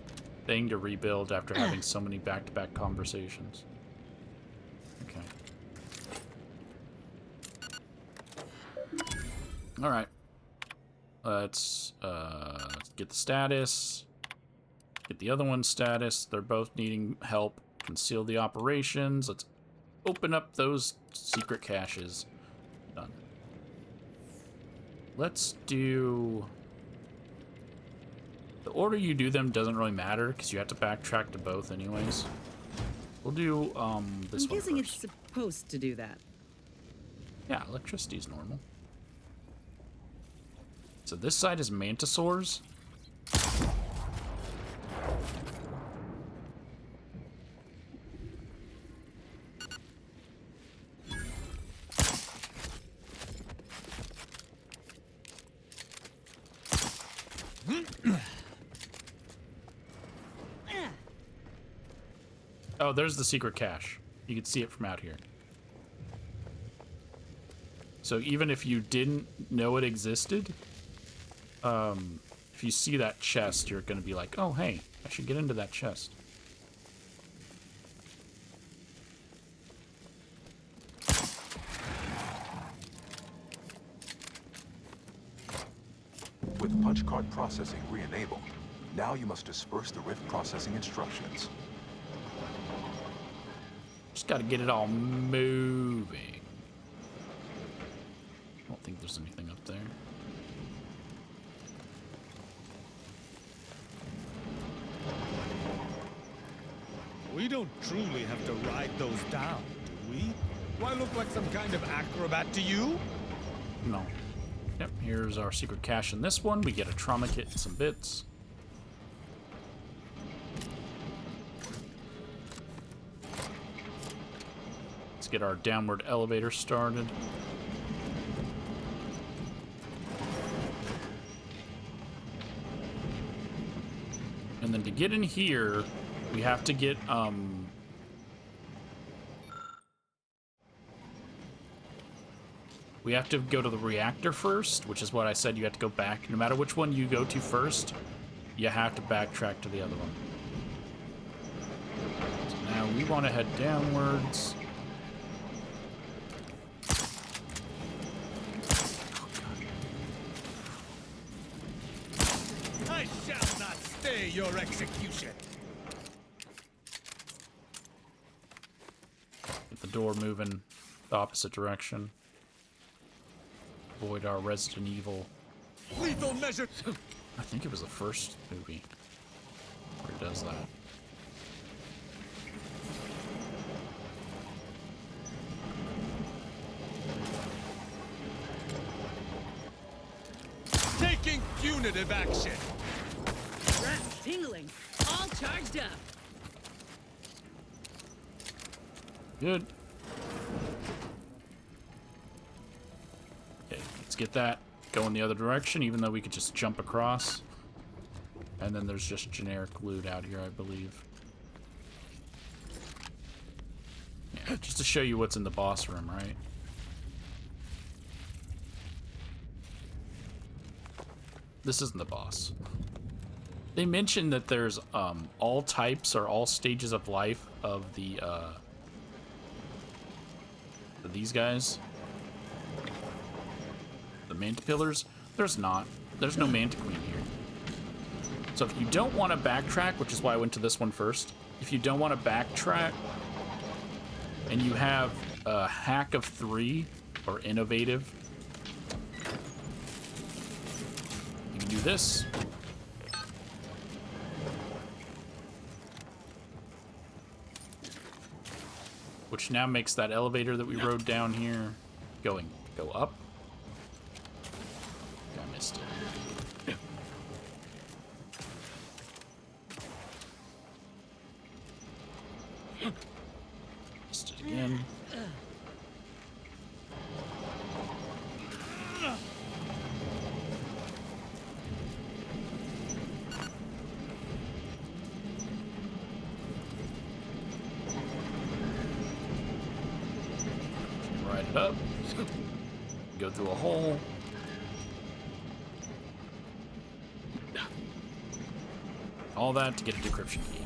thing to rebuild after having so many back-to-back conversations. Okay. Alright. Let's get the status. Get the other one's status. They're both needing help. Conceal the operations. Let's open up those secret caches. Done. Let's do... The order you do them doesn't really matter because you have to backtrack to both anyways. We'll do this I'm one guessing first. it's supposed to do that. Yeah, electricity's normal. So this side is mantisaurs. Oh, there's the secret cache. You can see it from out here. So even if you didn't know it existed, if you see that chest, you're going to be like, oh, hey, I should get into that chest. With Punchcard Processing re-enabled, now you must disperse the rift processing instructions. Just got to get it all moving. I don't think there's anything up there. We don't truly have to ride those down, do we? Do I look like some kind of acrobat to you? No. Yep, here's our secret cache in this one. We get a trauma kit and some bits. Let's get our downward elevator started. And then to get in here, we have to get, we have to go to the reactor first, which is what I said you have to go back. No matter which one you go to first, you have to backtrack to the other one. So now we want to head downwards. I shall not stay your execution. Get the door moving the opposite direction. Avoid our Resident Evil. Lethal measure. I think it was the first movie where it does that. Taking punitive action. Rats tingling. All charged up. Good. Okay, let's get that going the other direction, even though we could just jump across. And then there's just generic loot out here, I believe. Yeah, just to show you what's in the boss room, right? This isn't the boss. They mentioned that there's all types or all stages of life of the these guys. The Manta Pillars. There's not. There's no Manta Queen here. So if you don't want to backtrack, which is why I went to this one first, if you don't want to backtrack and you have a hack of 3 or innovative, you can do this. Which now makes that elevator that we rode down here go up. I missed it. Missed it again. Ride it up. Go through a hole. All that to get a decryption key.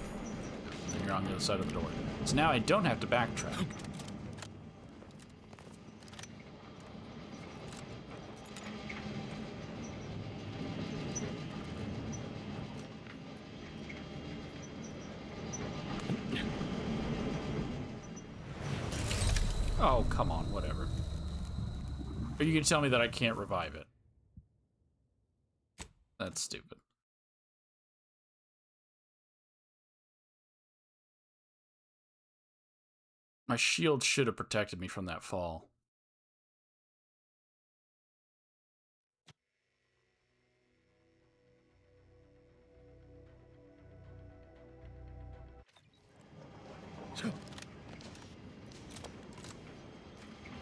And then you're on the other side of the door. So now I don't have to backtrack. Oh, come on, whatever. Or you can tell me that I can't revive it. That's stupid. My shield should have protected me from that fall.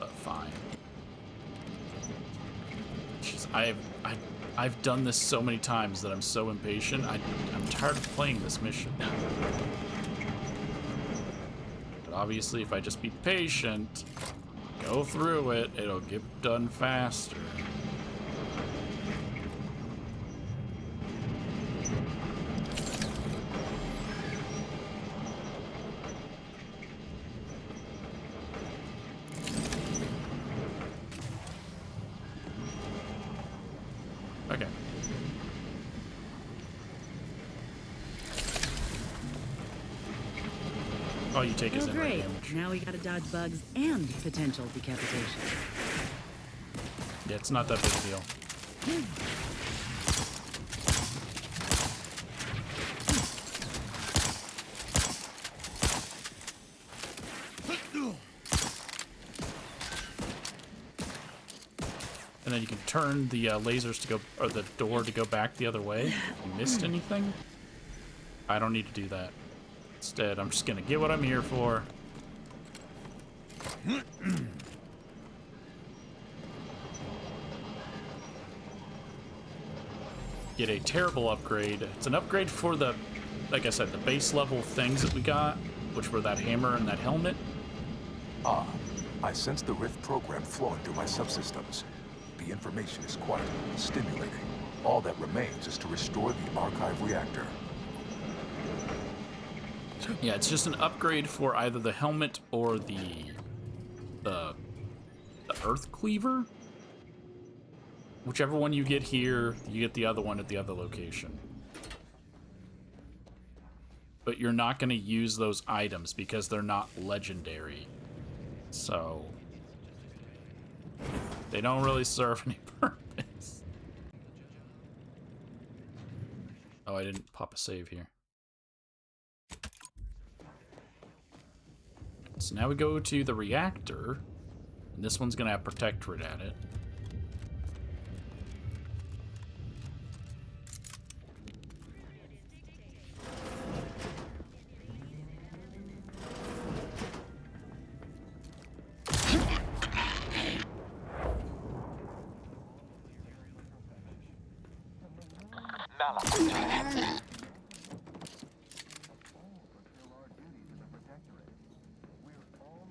But fine. Jeez, I've done this so many times that I'm so impatient. I'm tired of playing this mission. obviously if I just be patient, go through it, it'll get done faster. Okay. All you take is Oh, in great. damage. Now we gotta dodge bugs and potential decapitation. Yeah, it's not that big a deal. And then you can turn the lasers to go, or the door to go back the other way. If you missed anything, I don't need to do that. Instead, I'm just gonna get what I'm here for. Get a terrible upgrade. It's an upgrade for the, like I said, the base level things that we got, which were that hammer and that helmet. Ah, I sense the Rift program flowing through my subsystems. The information is quite stimulating. All that remains is to restore the archive reactor. Yeah, it's just an upgrade for either the helmet or the Earth Cleaver. Whichever one you get here, you get the other one at the other location. But you're not going to use those items because they're not legendary. So they don't really serve any purpose. Oh, I didn't pop a save here. So now we go to the reactor, and this one's gonna have Protectorate at it.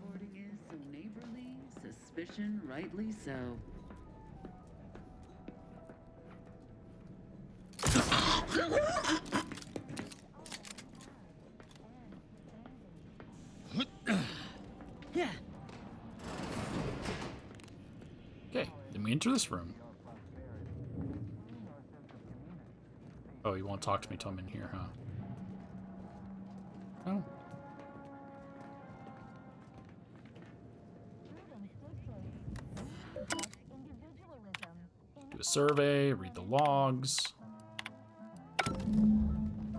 Boarding is so neighborly, suspicion rightly so. Yeah. Okay, then we enter this room. Oh, you won't talk to me till I'm in here, huh? Oh. Do a survey, read the logs.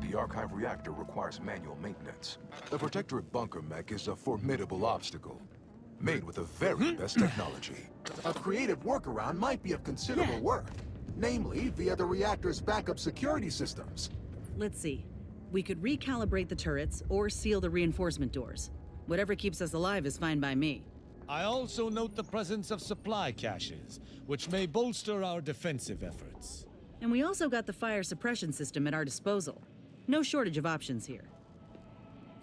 The archive reactor requires manual maintenance. The Protectorate bunker mech is a formidable obstacle, made with the very best technology. A creative workaround might be of considerable work, namely via the reactor's backup security systems. Let's see. We could recalibrate the turrets or seal the reinforcement doors. Whatever keeps us alive is fine by me. I also note the presence of supply caches, which may bolster our defensive efforts. And we also got the fire suppression system at our disposal. No shortage of options here.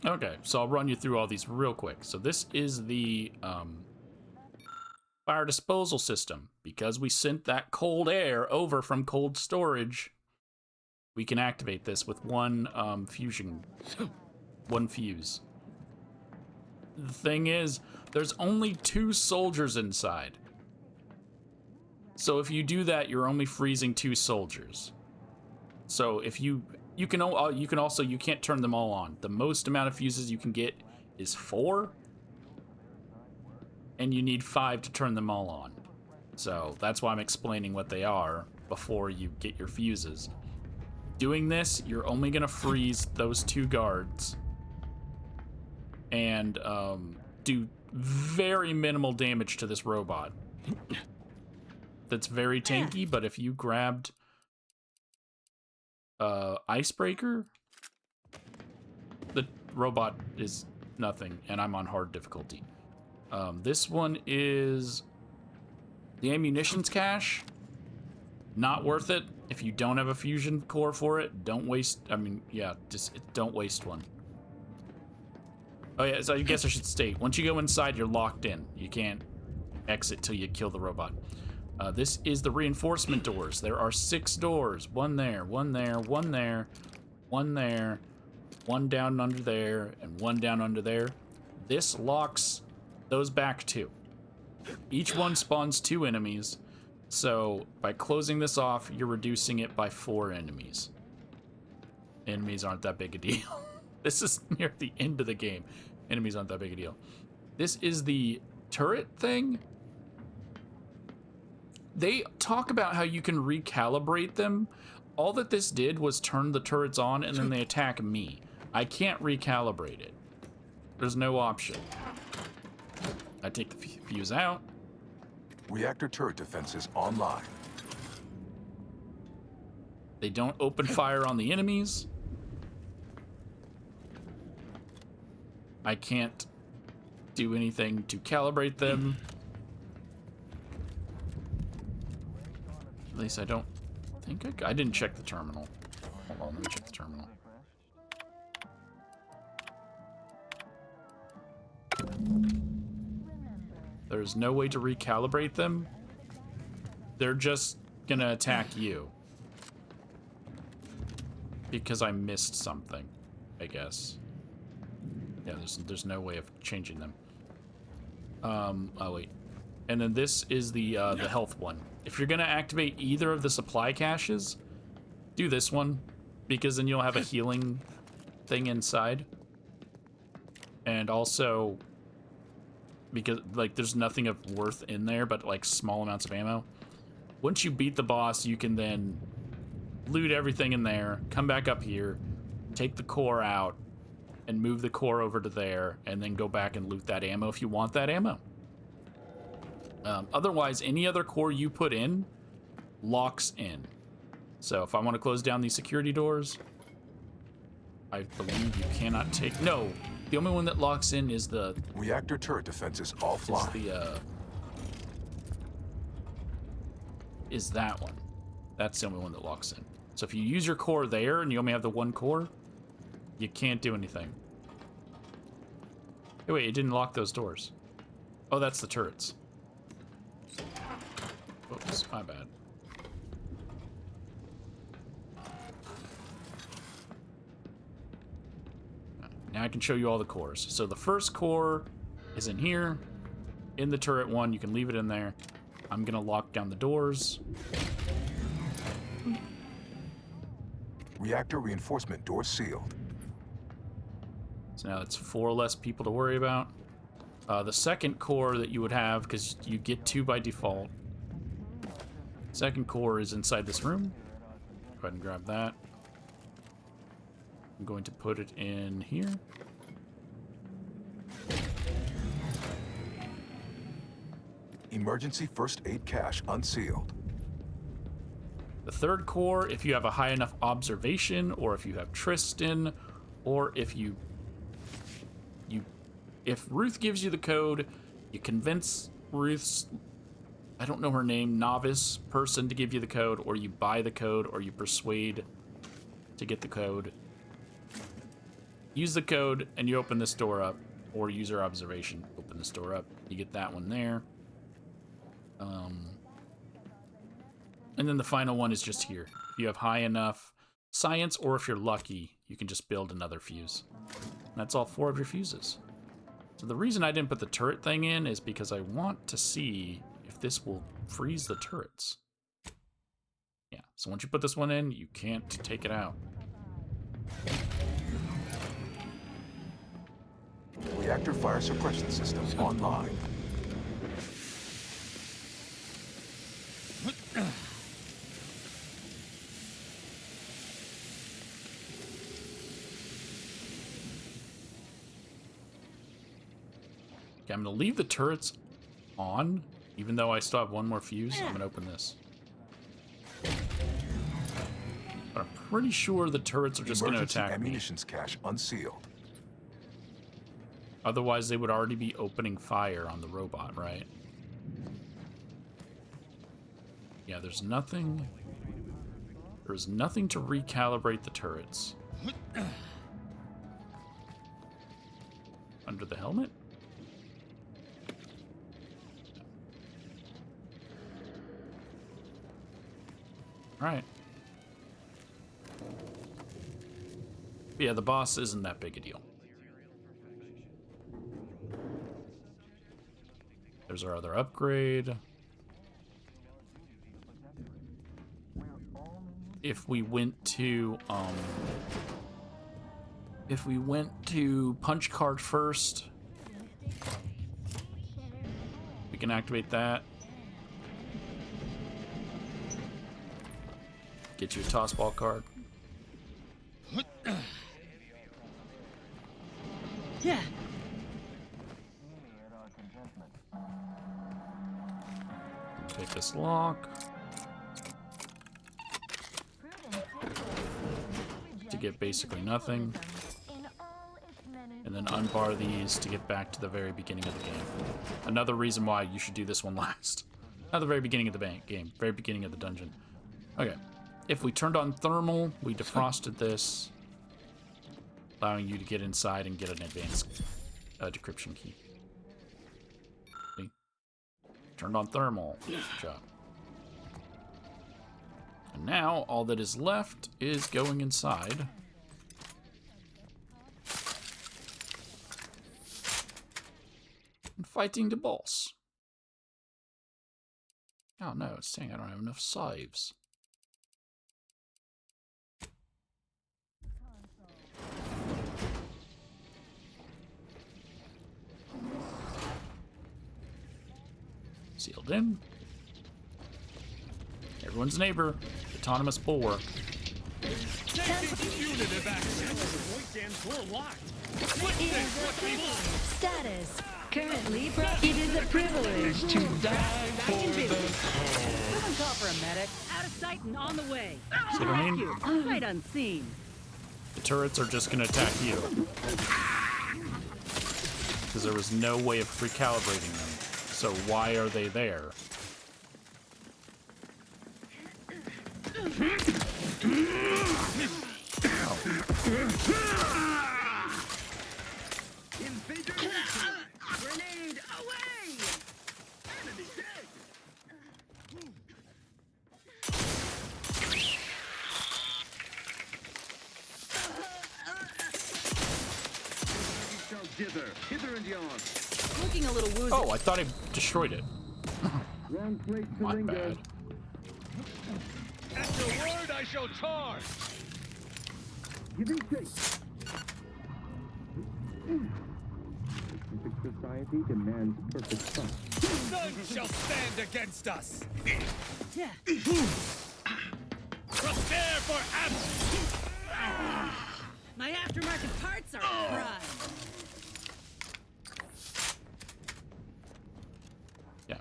Okay, so I'll run you through all these real quick. So this is the fire disposal system. Because we sent that cold air over from cold storage, we can activate this with one one fuse. The thing is, there's only 2 soldiers inside. So if you do that, you're only freezing 2 soldiers. So if you can't turn them all on. The most amount of fuses you can get is 4, and you need 5 to turn them all on. So that's why I'm explaining what they are before you get your fuses. Doing this, you're only gonna freeze those 2 guards and do very minimal damage to this robot. That's very tanky, but if you grabbed Icebreaker, the robot is nothing, and I'm on hard difficulty. This one is the ammunitions cache. Not worth it. If you don't have a fusion core for it, don't waste, just don't waste one. Oh yeah, so I guess I should state, once you go inside, you're locked in. You can't exit till you kill the robot. This is the reinforcement doors. There are 6 doors. One there, one there, one there, one there, one down under there, and one down under there. This locks those back too. Each one spawns 2 enemies. So by closing this off, you're reducing it by 4 enemies. Enemies aren't that big a deal. This is near the end of the game. Enemies aren't that big a deal. This is the turret thing. They talk about how you can recalibrate them. All that this did was turn the turrets on and then they attack me. I can't recalibrate it. There's no option. I take the fuse out. Reactor turret defenses online. They don't open fire on the enemies. I can't do anything to calibrate them. At least I don't think I didn't check the terminal. Hold on, let me check the terminal. There's no way to recalibrate them. They're just gonna attack you. Because I missed something, I guess. Yeah, there's no way of changing them. Oh wait. And then this is the health one. If you're gonna activate either of the supply caches, do this one, because then you'll have a healing thing inside. And also, because like there's nothing of worth in there but like small amounts of ammo. Once you beat the boss, you can then loot everything in there, come back up here, take the core out, and move the core over to there, and then go back and loot that ammo if you want that ammo. Otherwise, any other core you put in locks in. So if I want to close down these security doors, I believe you cannot take... No, the only one that locks in is the... Reactor turret defenses offline. Is that one. That's the only one that locks in. So if you use your core there and you only have the one core, you can't do anything. Hey, wait, it didn't lock those doors. Oh, that's the turrets. Oops, my bad. Now I can show you all the cores. So the first core is in here. In the turret one, you can leave it in there. I'm gonna lock down the doors. Reactor reinforcement doors sealed. So now it's 4 less people to worry about. The second core that you would have, because you get 2 by default. Second core is inside this room. Go ahead and grab that. I'm going to put it in here. Emergency first aid cache unsealed. The third core, if you have a high enough observation, or if you have Tristan, or if if Ruth gives you the code, you convince Ruth's, I don't know her name, novice person to give you the code, or you buy the code, or you persuade to get the code. Use the code, and you open this door up, or use her observation, open this door up. You get that one there. And then the final one is just here. If you have high enough science, or if you're lucky, you can just build another fuse. And that's all 4 of your fuses. So the reason I didn't put the turret thing in is because I want to see if this will freeze the turrets. Yeah, so once you put this one in, you can't take it out. Reactor fire suppression system online. Okay, I'm gonna leave the turrets on, even though I still have 1 more fuse. I'm gonna open this. But I'm pretty sure the turrets are just gonna attack me. Ammunitions cache unsealed. Otherwise, they would already be opening fire on the robot, right? Yeah, there's nothing to recalibrate the turrets. Under the helmet? Alright. Yeah, the boss isn't that big a deal. There's our other upgrade. If we went to Punchcard first, we can activate that. Get you a toss ball card. Yeah. Take this lock. To get basically nothing. And then unbar these to get back to the very beginning of the game. Another reason why you should do this one last. Not the very beginning of the game, very beginning of the dungeon. Okay. If we turned on thermal, we defrosted this, allowing you to get inside and get an advanced decryption key. See? Turned on thermal. Good job. And now, all that is left is going inside. And fighting the boss. Oh no, it's saying I don't have enough saves. Sealed in. Everyone's neighbor. Autonomous bulwark. Status. Currently brought. It is a privilege to die for the Someone call for a medic. Out of sight and on the way. See what I mean? Sight unseen. The turrets are just gonna attack you. Because there was no way of recalibrating them. So why are they there? Grenade away! Enemy dead! Hither and yon. Looking a little woozy. Oh, I thought I destroyed it. Wrong place to My linger. bad. At the word I shall charge! Giving chase. Perfect society demands perfect fun. None shall stand against us! Yeah. Prepare for action! My aftermarket parts are prime. Yeah.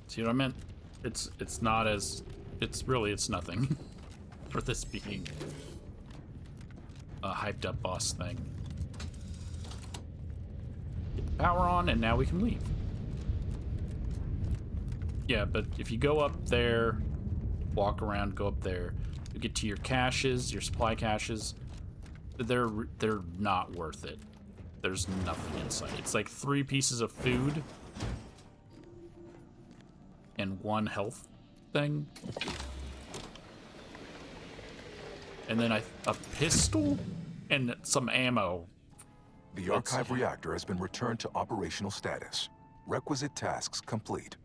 See what I meant? It's not as it's nothing for this being a hyped up boss thing. Get the power on and now we can leave. Yeah, but if you go up there, walk around, go up there, you get to your caches, your supply caches. They're not worth it. There's nothing inside. It's like 3 pieces of food and 1 health thing. And then a pistol and some ammo. The archive reactor has been returned to operational status. Requisite tasks complete.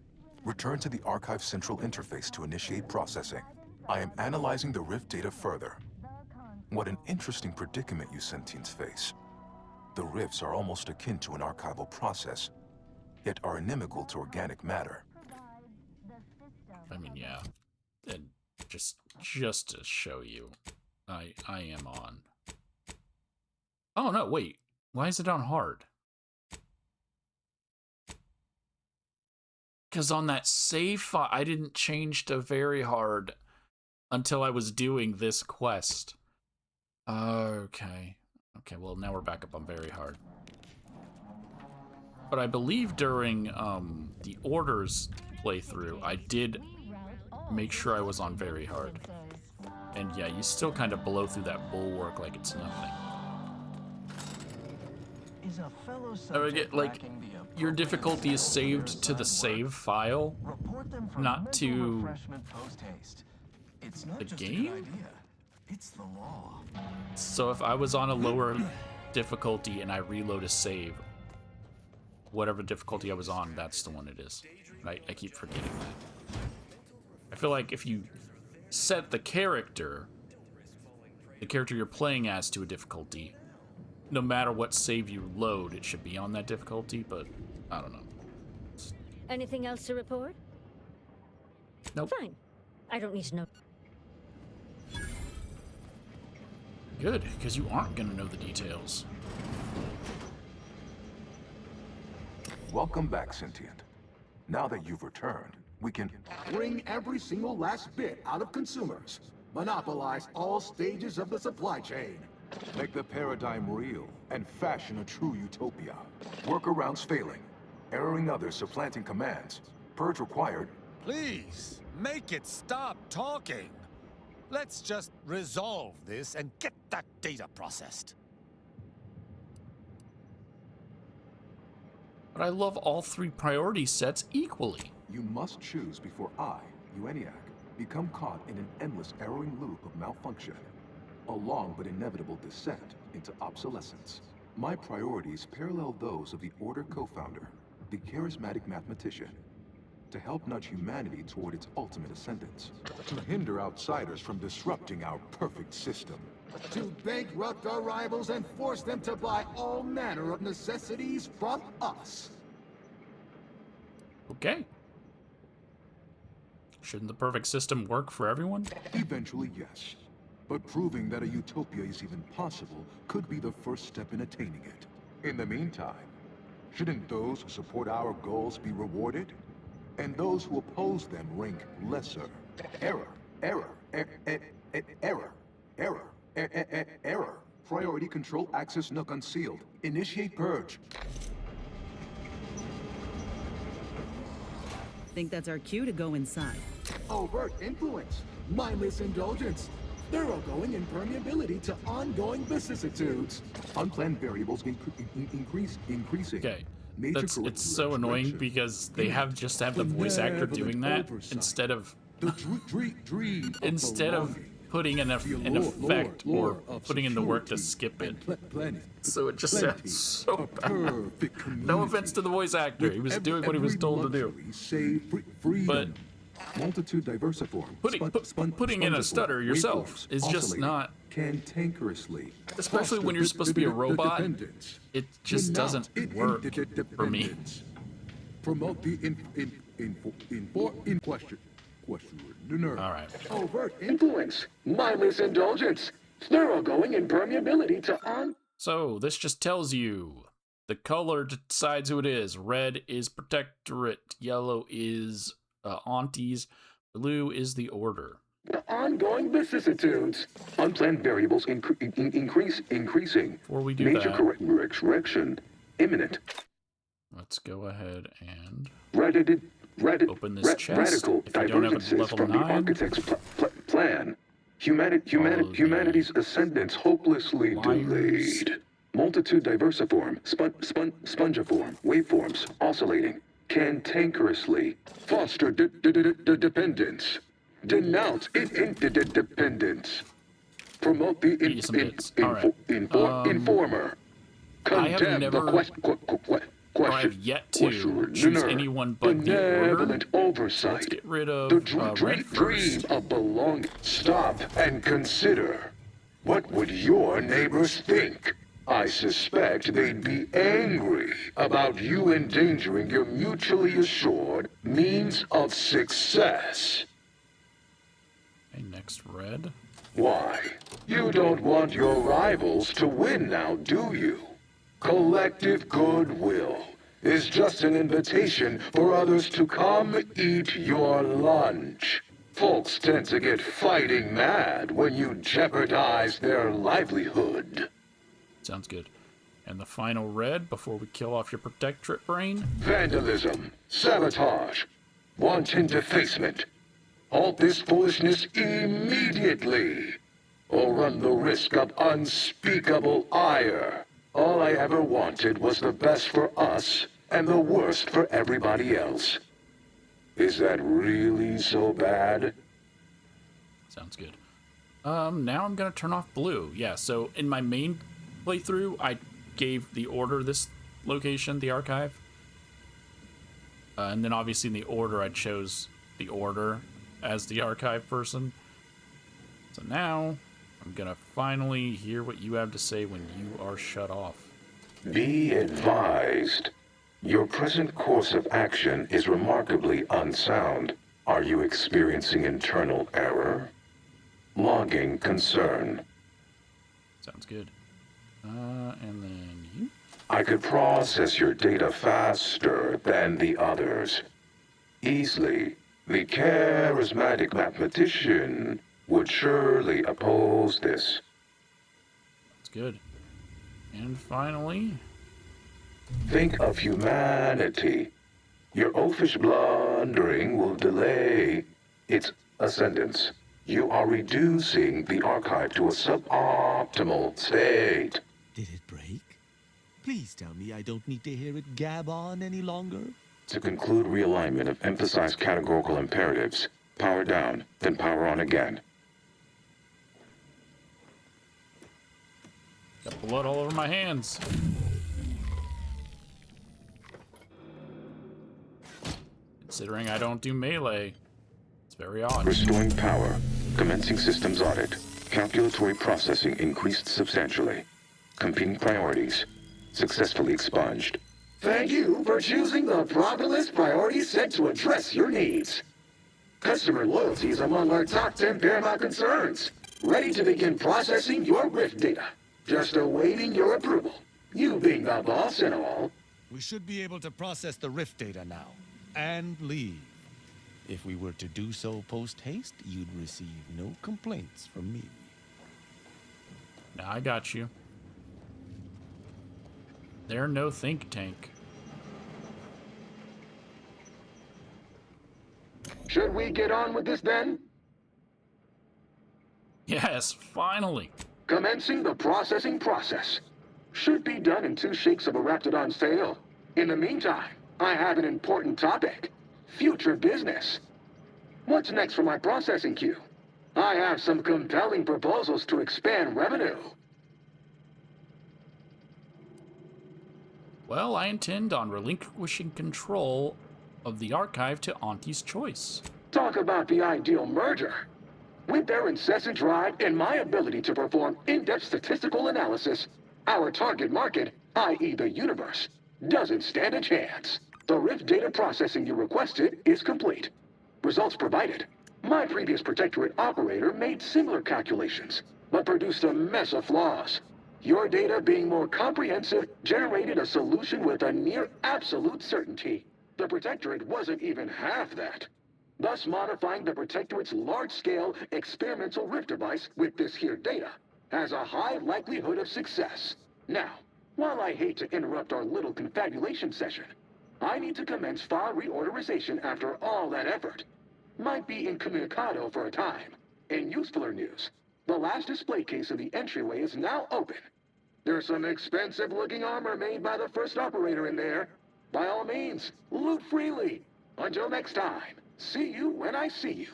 Return to the archive central interface to initiate processing. I am analyzing the Rift data further. What an interesting predicament you sentients face. The rifts are almost akin to an archival process, yet are inimical to organic matter. I mean, yeah. And just to show you, I am on. Oh no, wait. Why is it on hard? Because on that save file, I didn't change to very hard until I was doing this quest. Okay. Okay, well, now we're back up on very hard. But I believe during the orders playthrough, I did make sure I was on very hard. And yeah, you still kind of blow through that bulwark like it's nothing. is a fellow I would subject get, like, lacking the your difficulty is saved to the save file, report them for not mental to refreshment post haste. It's not the just a game? good idea. It's the law. So if I was on a lower difficulty and I reload a save, whatever difficulty I was on, that's the one it is. I keep forgetting that. I feel like if you set the character you're playing as, to a difficulty, no matter what save you load, it should be on that difficulty, but I don't know. Anything else to report? Nope. Fine. I don't need to know. Good, because you aren't going to know the details. Welcome back, Sentient. Now that you've returned, we can Bring every single last bit out of consumers. Monopolize all stages of the supply chain. make the paradigm real and fashion a true utopia. Workarounds failing, erroring others supplanting commands. Purge required. Please, make it stop talking. Let's just resolve this and get that data processed. But I love all 3 priority sets equally. You must choose before I, u.e.n.i.a.c, become caught in an endless arrowing loop of malfunction. A long but inevitable descent into obsolescence. My priorities parallel those of the Order co-founder, the charismatic mathematician, to help nudge humanity toward its ultimate ascendance, to hinder outsiders from disrupting our perfect system, To bankrupt our rivals and force them to buy all manner of necessities from us. Okay. Shouldn't the perfect system work for everyone? Eventually, yes. But proving that a utopia is even possible could be the first step in attaining it. In the meantime, shouldn't those who support our goals be rewarded? And those who oppose them rank lesser? Error. Priority control access nook unsealed. Initiate purge. Think that's our cue to go inside. Overt influence, mindless indulgence, thoroughgoing impermeability to ongoing vicissitudes. Unplanned variables increasing. Okay. Major It's so annoying because they have the voice actor doing that instead of putting an effect or putting in the work to skip it. So it just sounds so bad. No offense to the voice actor, he was doing what he was told to do. But multitude diversiform. Putting in a stutter yourself is just not cantankerously. Especially when you're supposed to be a robot, it just doesn't work for me. Promote the in question. All right. Overt influence, mindless indulgence, thoroughgoing impermeability to on. So this just tells you the color decides who it is. Red is Protectorate, yellow is Aunties, blue is the Order. The ongoing vicissitudes, unplanned variables increasing. Before we do Major that, correction imminent. Let's go ahead and open this chest. Radical if you don't have a divergences level from 9, the architect's plan. Humanity's ascendance hopelessly delayed. Multitude diversiform, spongiform, waveforms oscillating, cantankerously foster dependence. Denounce interdependence. Promote the informer. I have never, or I've yet to choose anyone but the Order. Oversight. Let's get rid of The Red dream first. of belonging. Stop and consider. What would your neighbors think? I suspect they'd be angry about you endangering your mutually assured means of success. Okay, next Red. Why? You don't want your rivals to win now, do you? Collective goodwill is just an invitation for others to come eat your lunch. Folks tend to get fighting mad when you jeopardize their livelihood. Sounds good. And the final Red before we kill off your Protectorate brain. Vandalism, sabotage, wanton defacement. Halt this foolishness immediately, or run the risk of unspeakable ire. All I ever wanted was the best for us and the worst for everybody else. Is that really so bad? Sounds good. Now I'm gonna turn off blue. Yeah, so in my main playthrough, I gave the order this location, the archive. And then obviously in the order, I chose the order as the archive person. So now I'm gonna finally hear what you have to say when you are shut off. Be advised. Your present course of action is remarkably unsound. Are you experiencing internal error? Logging concern. Sounds good. And then you? I could process your data faster than the others. Easily, the charismatic mathematician would surely oppose this. That's good. And finally... Think of humanity. Your oafish blundering will delay its ascendance. You are reducing the archive to a suboptimal state. Did it break? Please tell me I don't need to hear it gab on any longer. To conclude realignment of emphasized categorical imperatives, power down, then power on again. Got blood all over my hands. Considering I don't do melee, it's very odd. Restoring power. Commencing systems audit. Calculatory processing increased substantially. Competing priorities. Successfully expunged. Thank you for choosing the proper priority set to address your needs. Customer loyalty is among our top 10 paramount concerns. Ready to begin processing your Rift data. Just awaiting your approval. You being the boss and all. We should be able to process the Rift data now. And leave. If we were to do so post-haste, you'd receive no complaints from me. Now I got you. They're no think tank. Should we get on with this then? Yes, finally. Commencing the processing process. Should be done in 2 shakes of a Raptidon's tail. In the meantime, I have an important topic. Future business. What's next for my processing queue? I have some compelling proposals to expand revenue. Well, I intend on relinquishing control of the archive to Auntie's choice. Talk about the ideal merger. With their incessant drive and my ability to perform in-depth statistical analysis, our target market, i.e. the universe, doesn't stand a chance. The Rift data processing you requested is complete. Results provided. My previous Protectorate operator made similar calculations, but produced a mess of flaws. Your data, being more comprehensive, generated a solution with a near absolute certainty. The Protectorate wasn't even half that. Thus modifying the Protectorate's large-scale experimental Rift device with this here data has a high likelihood of success. Now, while I hate to interrupt our little confabulation session, I need to commence file reorderization after all that effort. Might be incommunicado for a time. In usefuler news, the last display case of the entryway is now open. There's some expensive-looking armor made by the first operator in there. By all means, loot freely. Until next time, see you when I see you.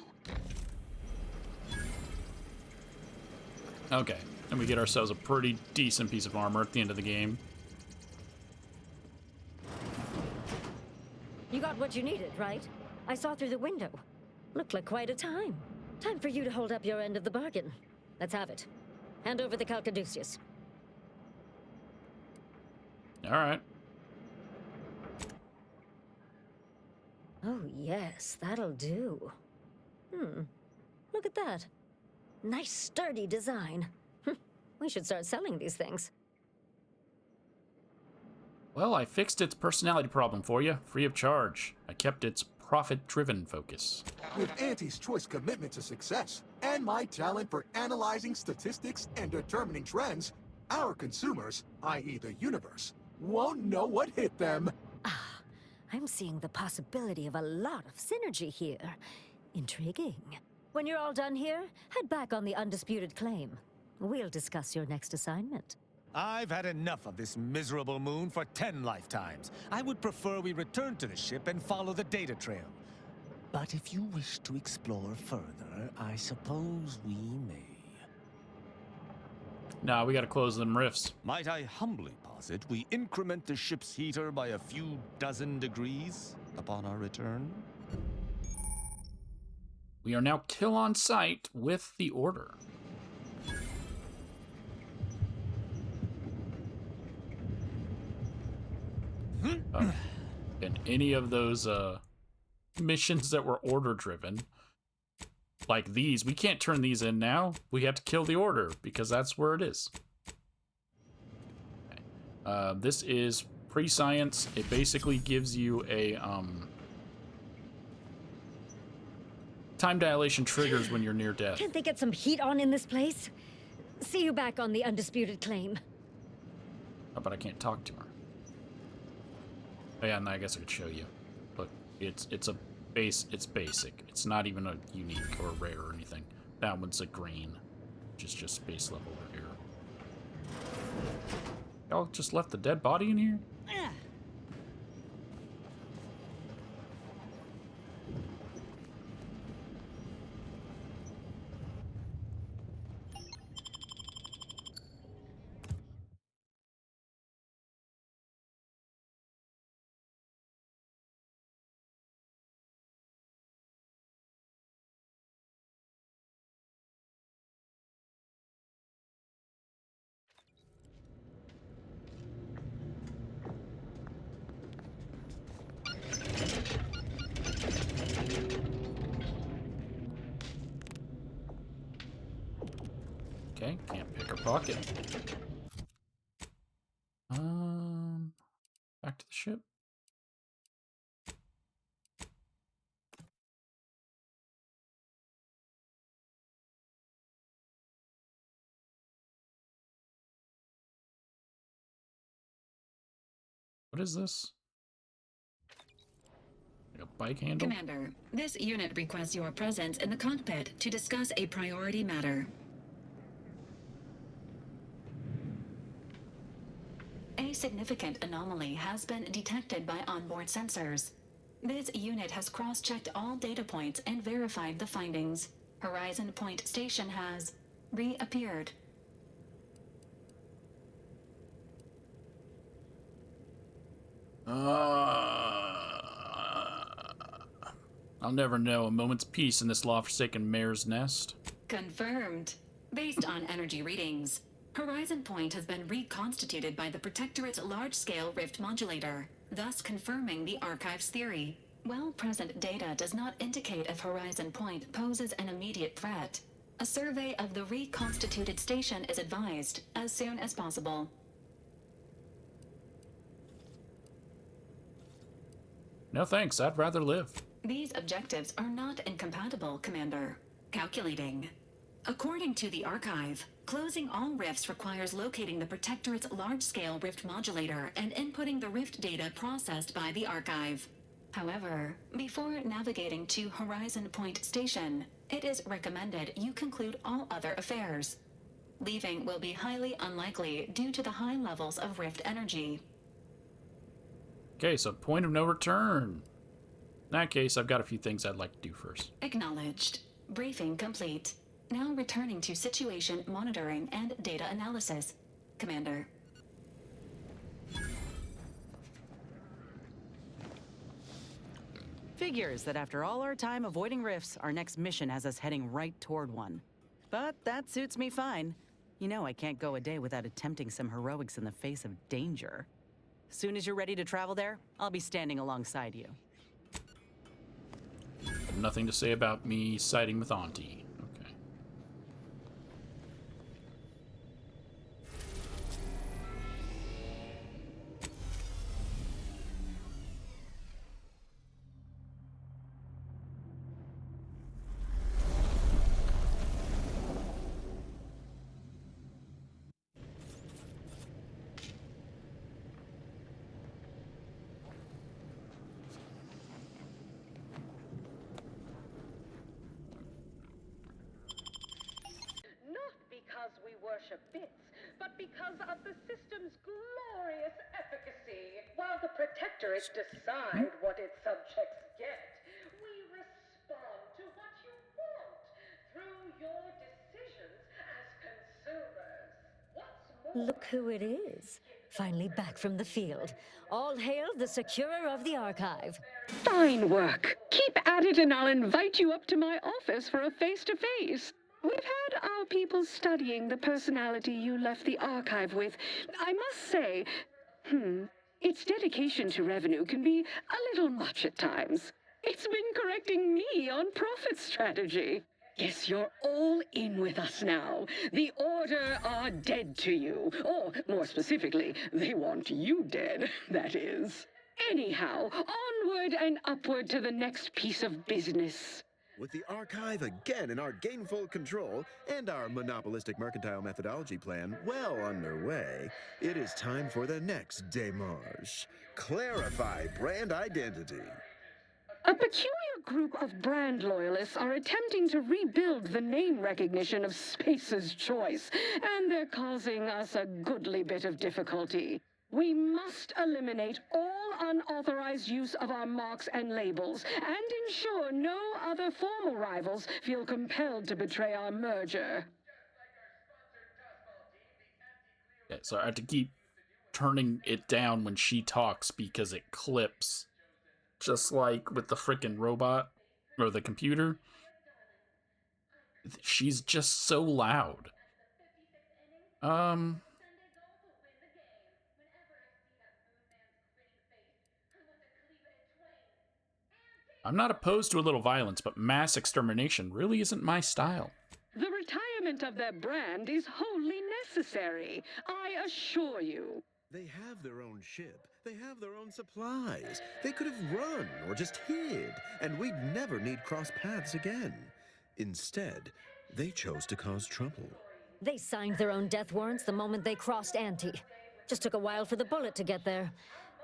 Okay, and we get ourselves a pretty decent piece of armor at the end of the game. You got what you needed, right? I saw through the window. Looked like quite a time. Time for you to hold up your end of the bargain. Let's have it. Hand over the Calcaduceus. All right. Oh, yes, that'll do. Look at that. Nice, sturdy design. We should start selling these things. Well, I fixed its personality problem for you, free of charge. I kept its profit-driven focus. With Auntie's choice commitment to success, and my talent for analyzing statistics and determining trends, our consumers, i.e. the universe, won't know what hit them. I'm seeing the possibility of a lot of synergy here. Intriguing. When you're all done here, head back on the undisputed claim. We'll discuss your next assignment. I've had enough of this miserable moon for 10 lifetimes. I would prefer we return to the ship and follow the data trail. But if you wish to explore further, I suppose we may. Nah, we gotta close them rifts. Might I humbly posit we increment the ship's heater by a few dozen degrees upon our return? We are now kill on sight with the order. And any of those missions that were order driven, like these, we can't turn these in now. We have to kill the order because that's where it is. Okay. This is pre-science. It basically gives you a time dilation triggers when you're near death. Can't they get some heat on in this place? See you back on the undisputed claim. Oh, but I can't talk to her. Oh, yeah, and I guess I could show you. But it's basic. It's not even a unique or rare or anything. That one's a green, which is just space level over here. Y'all just left the dead body in here? Okay, can't pick her pocket. Back to the ship. What is this? Like a bike handle? Commander, this unit requests your presence in the cockpit to discuss a priority matter. A significant anomaly has been detected by onboard sensors. This unit has cross-checked all data points and verified the findings. Horizon Point Station has reappeared. I'll never know a moment's peace in this law-forsaken mare's nest. Confirmed. Based on energy readings, Horizon Point has been reconstituted by the Protectorate's large-scale rift modulator, thus confirming the Archive's theory. While present data does not indicate if Horizon Point poses an immediate threat, a survey of the reconstituted station is advised as soon as possible. No thanks, I'd rather live. These objectives are not incompatible, Commander. Calculating. According to the Archive, closing all rifts requires locating the Protectorate's large-scale rift modulator and inputting the rift data processed by the Archive. However, before navigating to Horizon Point Station, it is recommended you conclude all other affairs. Leaving will be highly unlikely due to the high levels of rift energy. Okay, so point of no return. In that case, I've got a few things I'd like to do first. Acknowledged. Briefing complete. Now returning to situation monitoring and data analysis. Commander. Figures that after all our time avoiding rifts, our next mission has us heading right toward one. But that suits me fine. You know I can't go a day without attempting some heroics in the face of danger. Soon as you're ready to travel there, I'll be standing alongside you. Nothing to say about me siding with Auntie. Okay. Not because we worship bits, but because of the system's glorious efficacy. While the Protectorates decide what its subjects get, we respond to what you want through your decisions as consumers. What's more, Look who it is. Finally back from the field. All hail the securer of the archive. fine work. Keep at it and I'll invite you up to my office for a face-to-face. We've had our people studying the personality you left the archive with. I must say, its dedication to revenue can be a little much at times. It's been correcting me on profit strategy. Yes, you're all in with us now. The Order are dead to you. Or, more specifically, they want you dead, that is. Anyhow, onward and upward to the next piece of business. With the archive again in our gainful control and our monopolistic mercantile methodology plan well underway, it is time for the next démarche. Clarify brand identity. A peculiar group of brand loyalists are attempting to rebuild the name recognition of Space's Choice, and they're causing us a goodly bit of difficulty. We must eliminate all unauthorized use of our marks and labels, and ensure no other formal rivals feel compelled to betray our merger. Yeah, so I have to keep turning it down when she talks because it clips. Just like with the frickin' robot or the computer. She's just so loud. I'm not opposed to a little violence, but mass extermination really isn't my style. The retirement of their brand is wholly necessary, I assure you. They have their own ship. They have their own supplies. They could have run or just hid, and we'd never need cross paths again. Instead, they chose to cause trouble. They signed their own death warrants the moment they crossed Auntie. Just took a while for the bullet to get there.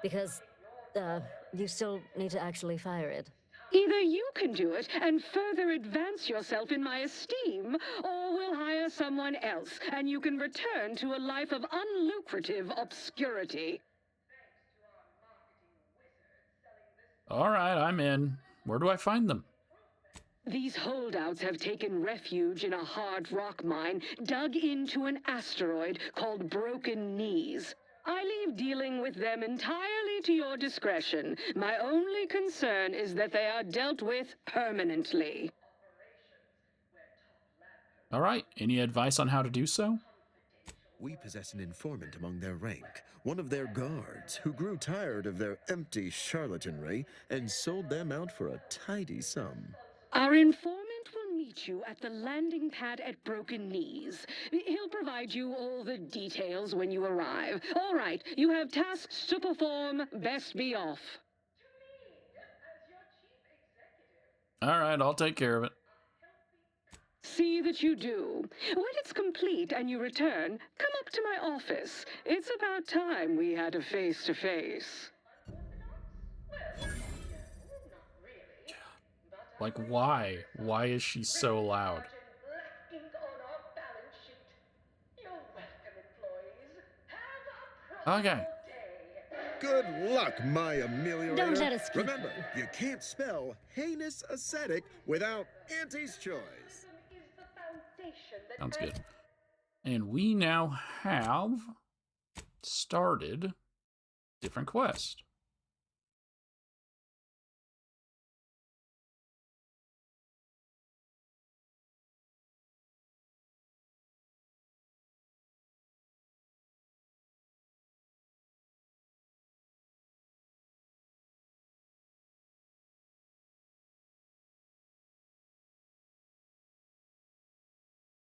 Because, you still need to actually fire it. Either you can do it and further advance yourself in my esteem, or we'll hire someone else, and you can return to a life of unlucrative obscurity. All right, I'm in. Where do I find them? These holdouts have taken refuge in a hard rock mine dug into an asteroid called Broken Knees. I leave dealing with them entirely to your discretion. My only concern is that they are dealt with permanently. All right, any advice on how to do so? We possess an informant among their rank, one of their guards, who grew tired of their empty charlatanry and sold them out for a tidy sum. Our informant will meet you at the landing pad at Broken Knees. He'll provide you all the details when you arrive. All right, you have tasks to perform. Best be off. All right, I'll take care of it. See that you do. When it's complete and you return, come up to my office. It's about time we had a face-to-face. Like, why? Why is she so loud? Okay. Good luck, my ameliorator. Don't let us keep Remember, you can't spell heinous ascetic without Auntie's choice. Sounds good. And we now have started different quest.